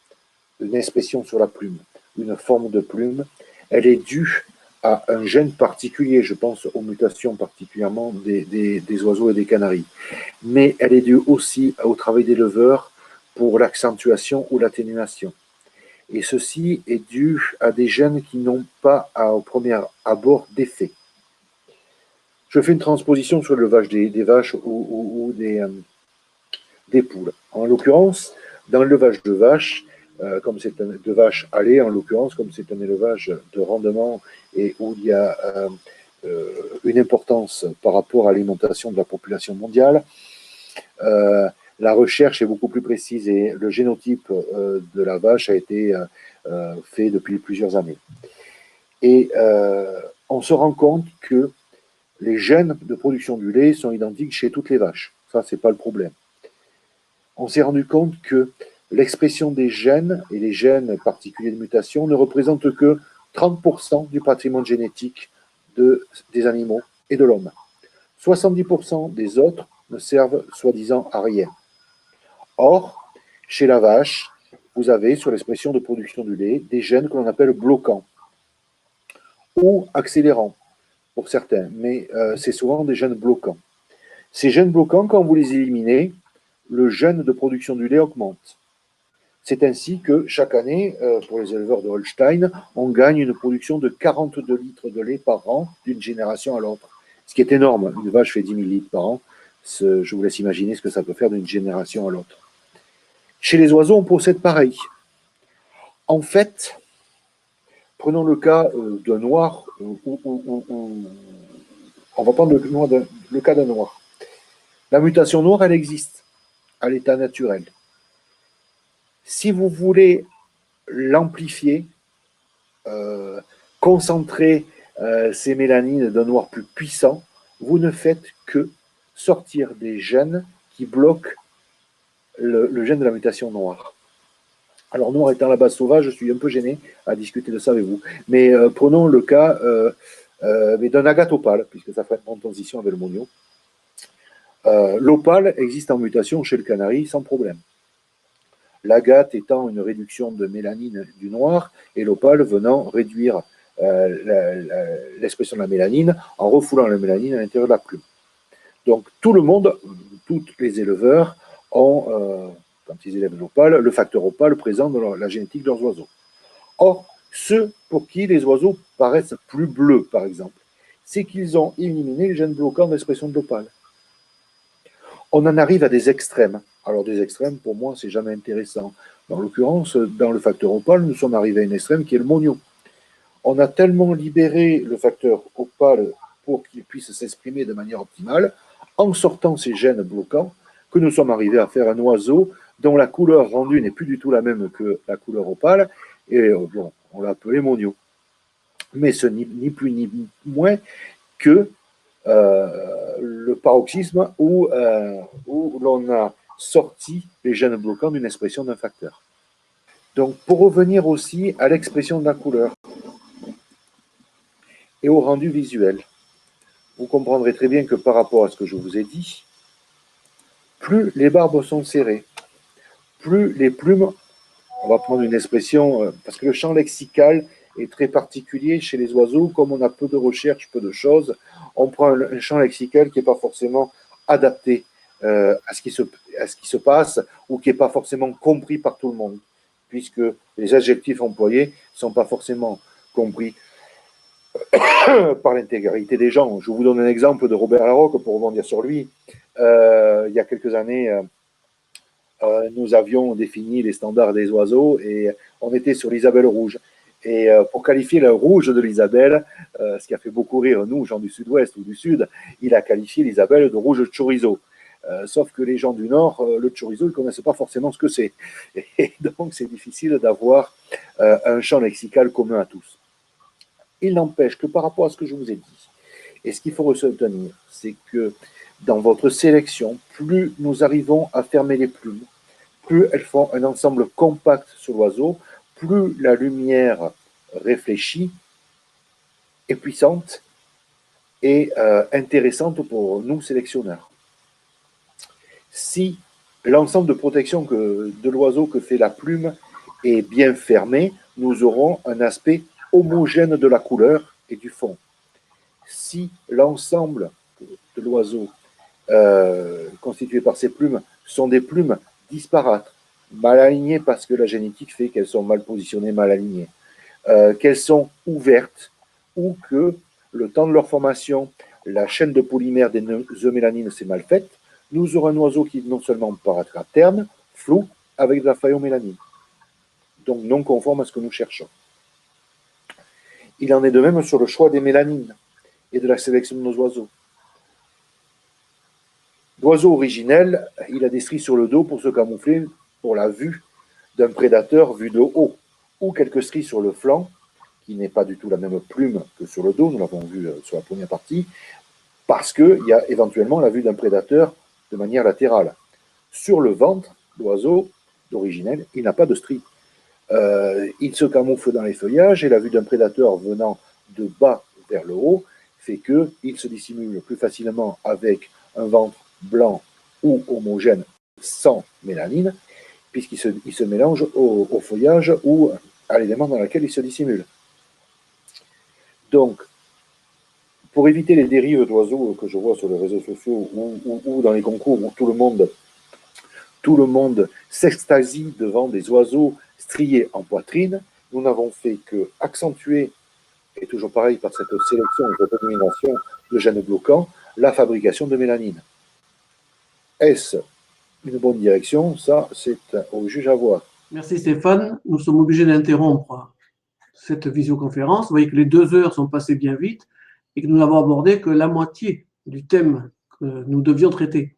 une expression sur la plume, une forme de plume, elle est due à un gène particulier, je pense aux mutations particulièrement des oiseaux et des canaris. Mais elle est due aussi au travail d'éleveurs pour l'accentuation ou l'atténuation. Et ceci est dû à des gènes qui n'ont pas au premier abord d'effet. Je fais une transposition sur l'élevage des vaches ou des poules. En l'occurrence, dans l'élevage de vaches, comme c'est de vaches à lait, en l'occurrence, comme c'est un élevage de rendement et où il y a une importance par rapport à l'alimentation de la population mondiale, la recherche est beaucoup plus précise et le génotype de la vache a été fait depuis plusieurs années. Et on se rend compte que les gènes de production du lait sont identiques chez toutes les vaches. Ça, c'est pas le problème. On s'est rendu compte que l'expression des gènes et les gènes particuliers de mutation ne représentent que 30% du patrimoine génétique des animaux et de l'homme. 70% des autres ne servent soi-disant à rien. Or, chez la vache, vous avez sur l'expression de production du lait des gènes que l'on appelle bloquants ou accélérants pour certains, mais c'est souvent des gènes bloquants. Ces gènes bloquants, quand vous les éliminez, le gène de production du lait augmente. C'est ainsi que chaque année, pour les éleveurs de Holstein, on gagne une production de 42 litres de lait par an d'une génération à l'autre. Ce qui est énorme. Une vache fait 10 000 litres par an. Je vous laisse imaginer ce que ça peut faire d'une génération à l'autre. Chez les oiseaux, on procède pareil. En fait, prenons le cas d'un noir, on va prendre le cas d'un noir. La mutation noire, elle existe à l'état naturel. Si vous voulez l'amplifier, concentrer ces mélanines d'un noir plus puissant, vous ne faites que sortir des gènes qui bloquent le gène de la mutation noire. Alors, noir étant la base sauvage, je suis un peu gêné à discuter de ça avec vous. Mais prenons le cas d'un agate opale, puisque ça fait en transition avec le monio. L'opale existe en mutation chez le canari sans problème. L'agate étant une réduction de mélanine du noir et l'opale venant réduire l'expression de la mélanine en refoulant la mélanine à l'intérieur de la plume. Donc tout le monde, tous les éleveurs ont, quand ils élèvent l'opale, le facteur opale présent dans la génétique de leurs oiseaux. Or, ceux pour qui les oiseaux paraissent plus bleus, par exemple, c'est qu'ils ont éliminé les gènes bloquants d'expression de l'opale. On en arrive à des extrêmes. Alors des extrêmes, pour moi, c'est jamais intéressant. Dans l'occurrence, dans le facteur opale, nous sommes arrivés à un extrême qui est le monio. On a tellement libéré le facteur opale pour qu'il puisse s'exprimer de manière optimale, en sortant ces gènes bloquants, que nous sommes arrivés à faire un oiseau dont la couleur rendue n'est plus du tout la même que la couleur opale, et bon, on l'a appelé monio. Mais ce n'est ni plus ni moins que le paroxysme où l'on a sorti les gènes bloquants d'une expression d'un facteur. Donc, pour revenir aussi à l'expression de la couleur et au rendu visuel, vous comprendrez très bien que par rapport à ce que je vous ai dit, plus les barbes sont serrées, plus les plumes, on va prendre une expression, parce que le champ lexical est très particulier chez les oiseaux. Comme on a peu de recherche, peu de choses, on prend un champ lexical qui n'est pas forcément adapté à ce qui se passe ou qui n'est pas forcément compris par tout le monde, puisque les adjectifs employés ne sont pas forcément compris par l'intégralité des gens. Je vous donne un exemple de Robert Larocque pour rebondir sur lui. Il y a quelques années, nous avions défini les standards des oiseaux et on était sur l'Isabelle rouge. Et pour qualifier le rouge de l'Isabelle, ce qui a fait beaucoup rire nous, gens du sud-ouest ou du sud, il a qualifié l'Isabelle de rouge chorizo. Sauf que les gens du Nord, le chorizo, ils ne connaissent pas forcément ce que c'est. Et donc, c'est difficile d'avoir un champ lexical commun à tous. Il n'empêche que par rapport à ce que je vous ai dit, et ce qu'il faut retenir, c'est que dans votre sélection, plus nous arrivons à fermer les plumes, plus elles font un ensemble compact sur l'oiseau, plus la lumière réfléchie est puissante et intéressante pour nous sélectionneurs. Si l'ensemble de protection de l'oiseau que fait la plume est bien fermé, nous aurons un aspect homogène de la couleur et du fond. Si l'ensemble de l'oiseau constitué par ces plumes sont des plumes disparates, mal alignées parce que la génétique fait qu'elles sont mal positionnées, mal alignées, qu'elles sont ouvertes ou que le temps de leur formation, la chaîne de polymère des eumélanines s'est mal faite, nous aurons un oiseau qui non seulement paraîtra terne, flou, avec de la phaéomélanine, donc non conforme à ce que nous cherchons. Il en est de même sur le choix des mélanines et de la sélection de nos oiseaux. L'oiseau originel, il a des stries sur le dos pour se camoufler pour la vue d'un prédateur vu de haut, ou quelques stries sur le flanc, qui n'est pas du tout la même plume que sur le dos, nous l'avons vu sur la première partie, parce qu'il y a éventuellement la vue d'un prédateur de manière latérale. Sur le ventre, l'oiseau d'originel, il n'a pas de stries. Il se camoufle dans les feuillages et la vue d'un prédateur venant de bas vers le haut fait qu'il se dissimule plus facilement avec un ventre blanc ou homogène sans mélanine, puisqu'il se mélange au feuillage ou à l'élément dans lequel il se dissimule. Donc, pour éviter les dérives d'oiseaux que je vois sur les réseaux sociaux ou dans les concours où tout le monde s'extasie devant des oiseaux striés en poitrine, nous n'avons fait que accentuer, et toujours pareil par cette sélection et cette élimination de gènes bloquants, la fabrication de mélanine. Est-ce une bonne direction? Ça, c'est au juge à voir. Merci Stéphane. Nous sommes obligés d'interrompre cette visioconférence. Vous voyez que les 2 heures sont passées bien vite et que nous n'avons abordé que la moitié du thème que nous devions traiter.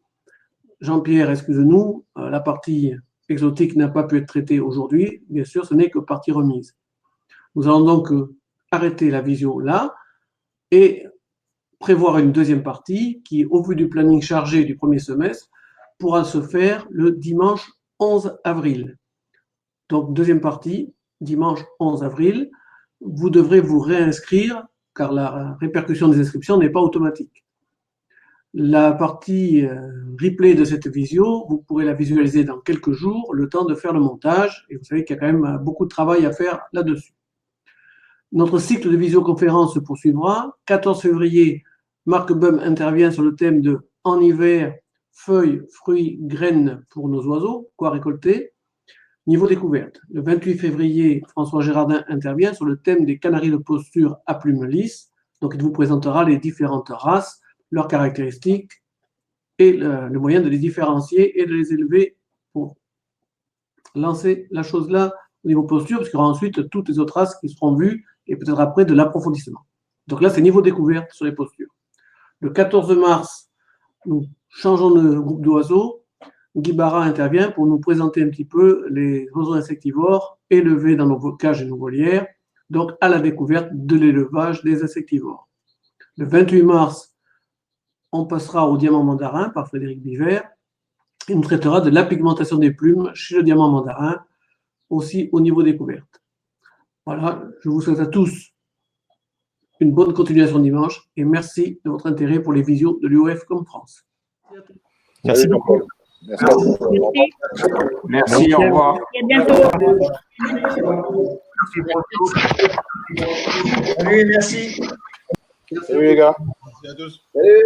Jean-Pierre, excuse-nous, la partie exotique n'a pas pu être traitée aujourd'hui. Bien sûr, ce n'est que partie remise. Nous allons donc arrêter la visio là et prévoir une deuxième partie qui, au vu du planning chargé du premier semestre, pourra se faire le dimanche 11 avril. Donc, deuxième partie, dimanche 11 avril. Vous devrez vous réinscrire car la répercussion des inscriptions n'est pas automatique. La partie replay de cette visio, vous pourrez la visualiser dans quelques jours, le temps de faire le montage, et vous savez qu'il y a quand même beaucoup de travail à faire là-dessus. Notre cycle de visioconférence se poursuivra. 14 février, Marc Bum intervient sur le thème de « En hiver, feuilles, fruits, graines pour nos oiseaux, quoi récolter ?» Niveau découverte. Le 28 février, François Gérardin intervient sur le thème des canaris de posture à plumes lisses. Donc, il vous présentera les différentes races, leurs caractéristiques et le moyen de les différencier et de les élever pour lancer la chose là au niveau posture, parce qu'il y aura ensuite toutes les autres races qui seront vues et peut-être après de l'approfondissement. Donc là, c'est niveau découverte sur les postures. Le 14 mars, nous changeons de groupe d'oiseaux. Guy Barra intervient pour nous présenter un petit peu les oiseaux insectivores élevés dans nos cages et nos volières, donc à la découverte de l'élevage des insectivores. Le 28 mars, on passera au diamant mandarin par Frédéric Biver. Il nous traitera de la pigmentation des plumes chez le diamant mandarin, aussi au niveau découverte. Voilà, je vous souhaite à tous une bonne continuation dimanche et merci de votre intérêt pour les visios de l'UOF comme France. Merci beaucoup. Merci. Merci, au revoir. À bientôt. Merci. Salut, merci. Salut les gars. Merci à tous. Salut.